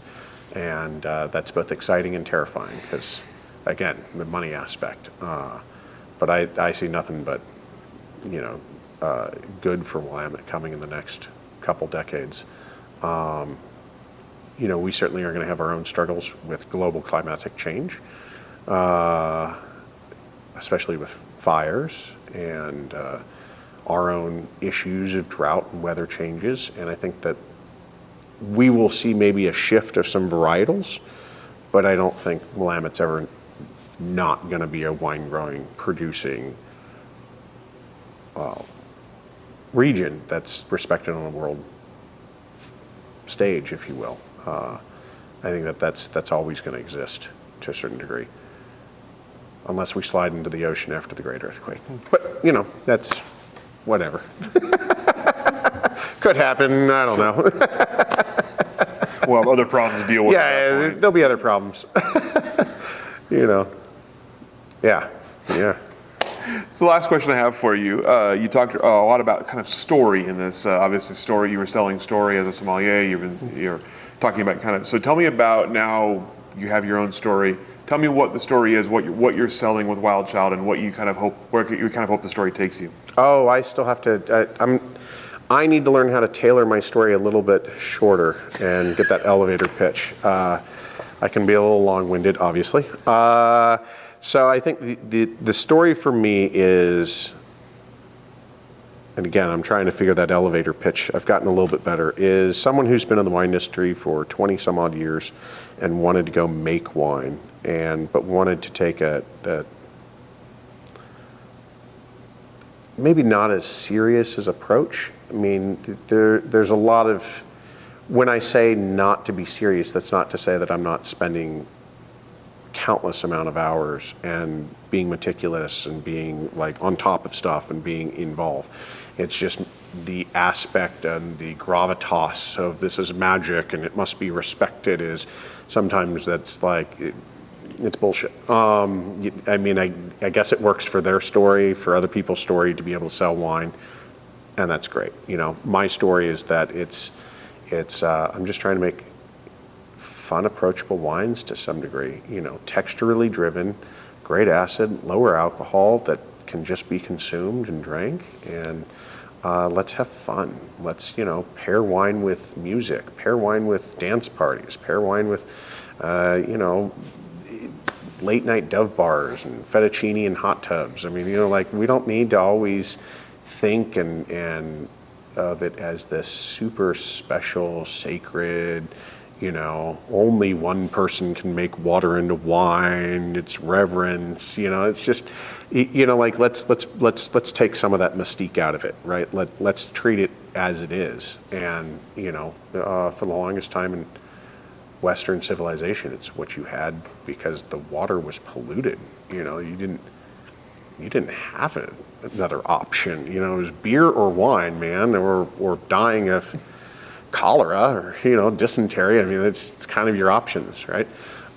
And that's both exciting and terrifying because, again, the money aspect. But I see nothing but, good for Willamette coming in the next couple decades. We certainly are going to have our own struggles with global climatic change, especially with fires and our own issues of drought and weather changes. And I think that we will see maybe a shift of some varietals, but I don't think Willamette's ever not going to be a wine growing, producing region that's respected on a world stage, if you will. I think that's always going to exist to a certain degree, unless we slide into the ocean after the great earthquake. But that's whatever. Could happen. I don't know. We'll have other problems to deal with. Yeah, there'll be other problems. Yeah. So the last question I have for you, you talked a lot about kind of story in this. Obviously, story. You were selling story as a sommelier. You're talking about kind of. So tell me about now. You have your own story. Tell me what the story is, what you're selling with Wild Child, and what you kind of hope, where you kind of hope the story takes you. Oh, I still have to. I need to learn how to tailor my story a little bit shorter and get that elevator pitch. I can be a little long-winded, obviously. So I think the story for me is, and again, I'm trying to figure that elevator pitch. I've gotten a little bit better. Is someone who's been in the wine industry for 20 some odd years and wanted to go make wine, but wanted to take a maybe not as serious as approach. I mean, there's a lot of, when I say not to be serious, that's not to say that I'm not spending countless amount of hours and being meticulous and being like on top of stuff and being involved. It's just the aspect and the gravitas of this is magic and it must be respected is sometimes that's like, it's bullshit. I mean, I guess it works for their story, for other people's story to be able to sell wine, and that's great. You know, my story is that it's I'm just trying to make fun, approachable wines to some degree. You know, texturally driven, great acid, lower alcohol that can just be consumed and drank, and let's have fun. Let's, you know, pair wine with music, pair wine with dance parties, pair wine with, you know, late night Dove bars and fettuccine and hot tubs. I mean, you know, like we don't need to always think and of it as this super special, sacred, you know, only one person can make water into wine. It's reverence, you know. It's just, you know, like let's take some of that mystique out of it, right? Let's treat it as it is. And you know, for the longest time in Western civilization, it's what you had because the water was polluted. You know, you didn't have another option. You know, it was beer or wine, man, or dying of cholera or, you know, dysentery. I mean, it's kind of your options, right?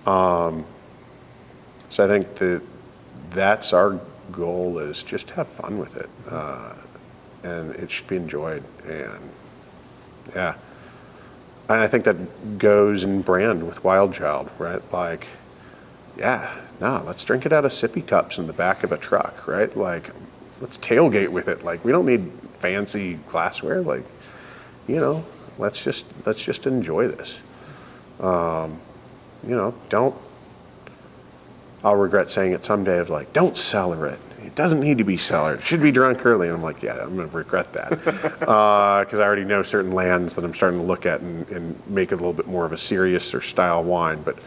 So I think that's our goal, is just have fun with it, and it should be enjoyed. And yeah. And I think that goes in brand with Wild Child, right? Like, yeah, no, let's drink it out of sippy cups in the back of a truck, right? Like, let's tailgate with it. Like, we don't need fancy glassware. Like, you know, let's just enjoy this. You know, I'll regret saying it someday of like, don't cellar it. It doesn't need to be cellared. It should be drunk early. And I'm like, yeah, I'm going to regret that. Because I already know certain lands that I'm starting to look at and make it a little bit more of a serious or style wine. But,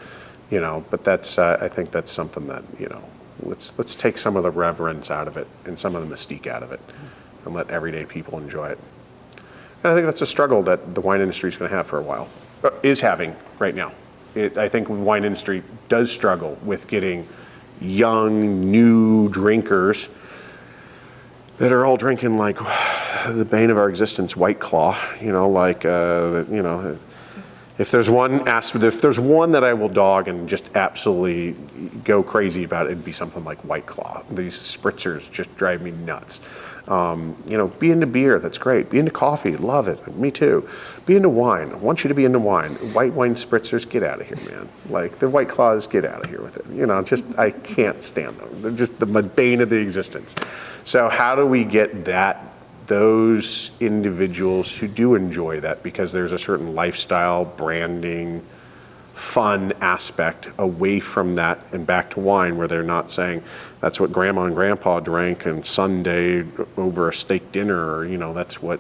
you know, that's, I think that's something that, you know, let's take some of the reverence out of it and some of the mystique out of it and let everyday people enjoy it. And I think that's a struggle that the wine industry is going to have for a while, is having right now. I think the wine industry does struggle with getting young, new drinkers that are all drinking like the bane of our existence, White Claw. You know, like, you know, if there's one that I will dog and just absolutely go crazy about, it'd be something like White Claw. These spritzers just drive me nuts. You know, be into beer, that's great. Be into coffee, love it. Me too. Be into wine. I want you to be into wine. White wine spritzers, get out of here, man. Like the White Claws, get out of here with it. You know, just, I can't stand them. They're just the bane of the existence. So how do we get those individuals who do enjoy that, because there's a certain lifestyle, branding, fun aspect away from that and back to wine, where they're not saying that's what grandma and grandpa drank on Sunday over a steak dinner, or, you know, that's what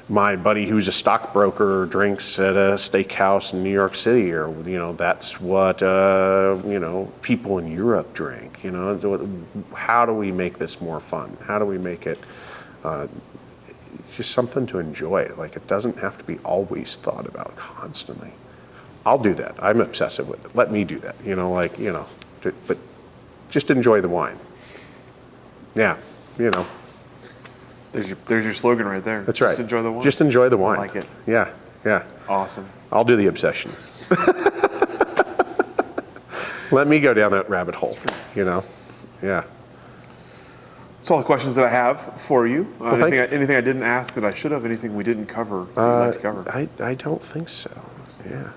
my buddy who's a stockbroker drinks at a steakhouse in New York City, or, you know, that's what, you know, people in Europe drink, you know. So how do we make this more fun? How do we make it just something to enjoy? Like, it doesn't have to be always thought about constantly. I'll do that. I'm obsessive with it. Let me do that. You know, like, you know, but just enjoy the wine. Yeah, you know. There's your slogan right there. That's right. Just enjoy the wine. Just enjoy the wine. I like it. Yeah, yeah. Awesome. I'll do the obsession. Let me go down that rabbit hole, you know? Yeah. That's all the questions that I have for you. thank you. Anything I didn't ask that I should have? Anything we didn't cover that you'd like to cover? I don't think so. Yeah.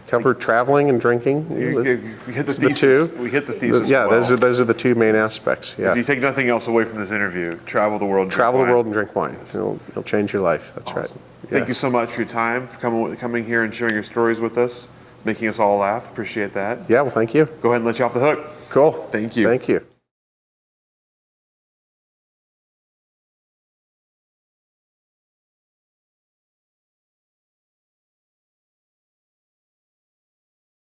Cover traveling and drinking. We hit the The thesis. two. We hit the thesis. Yeah, well. those are the two main aspects. Yeah. If you take nothing else away from this interview, travel the world. Travel drink the wine. world and drink wine. It'll change your life. That's right. Thank you so much for your time, for coming here and sharing your stories with us, making us all laugh. Appreciate that. Yeah, well, thank you. Go ahead and let you off the hook. Cool. Thank you. Thank you.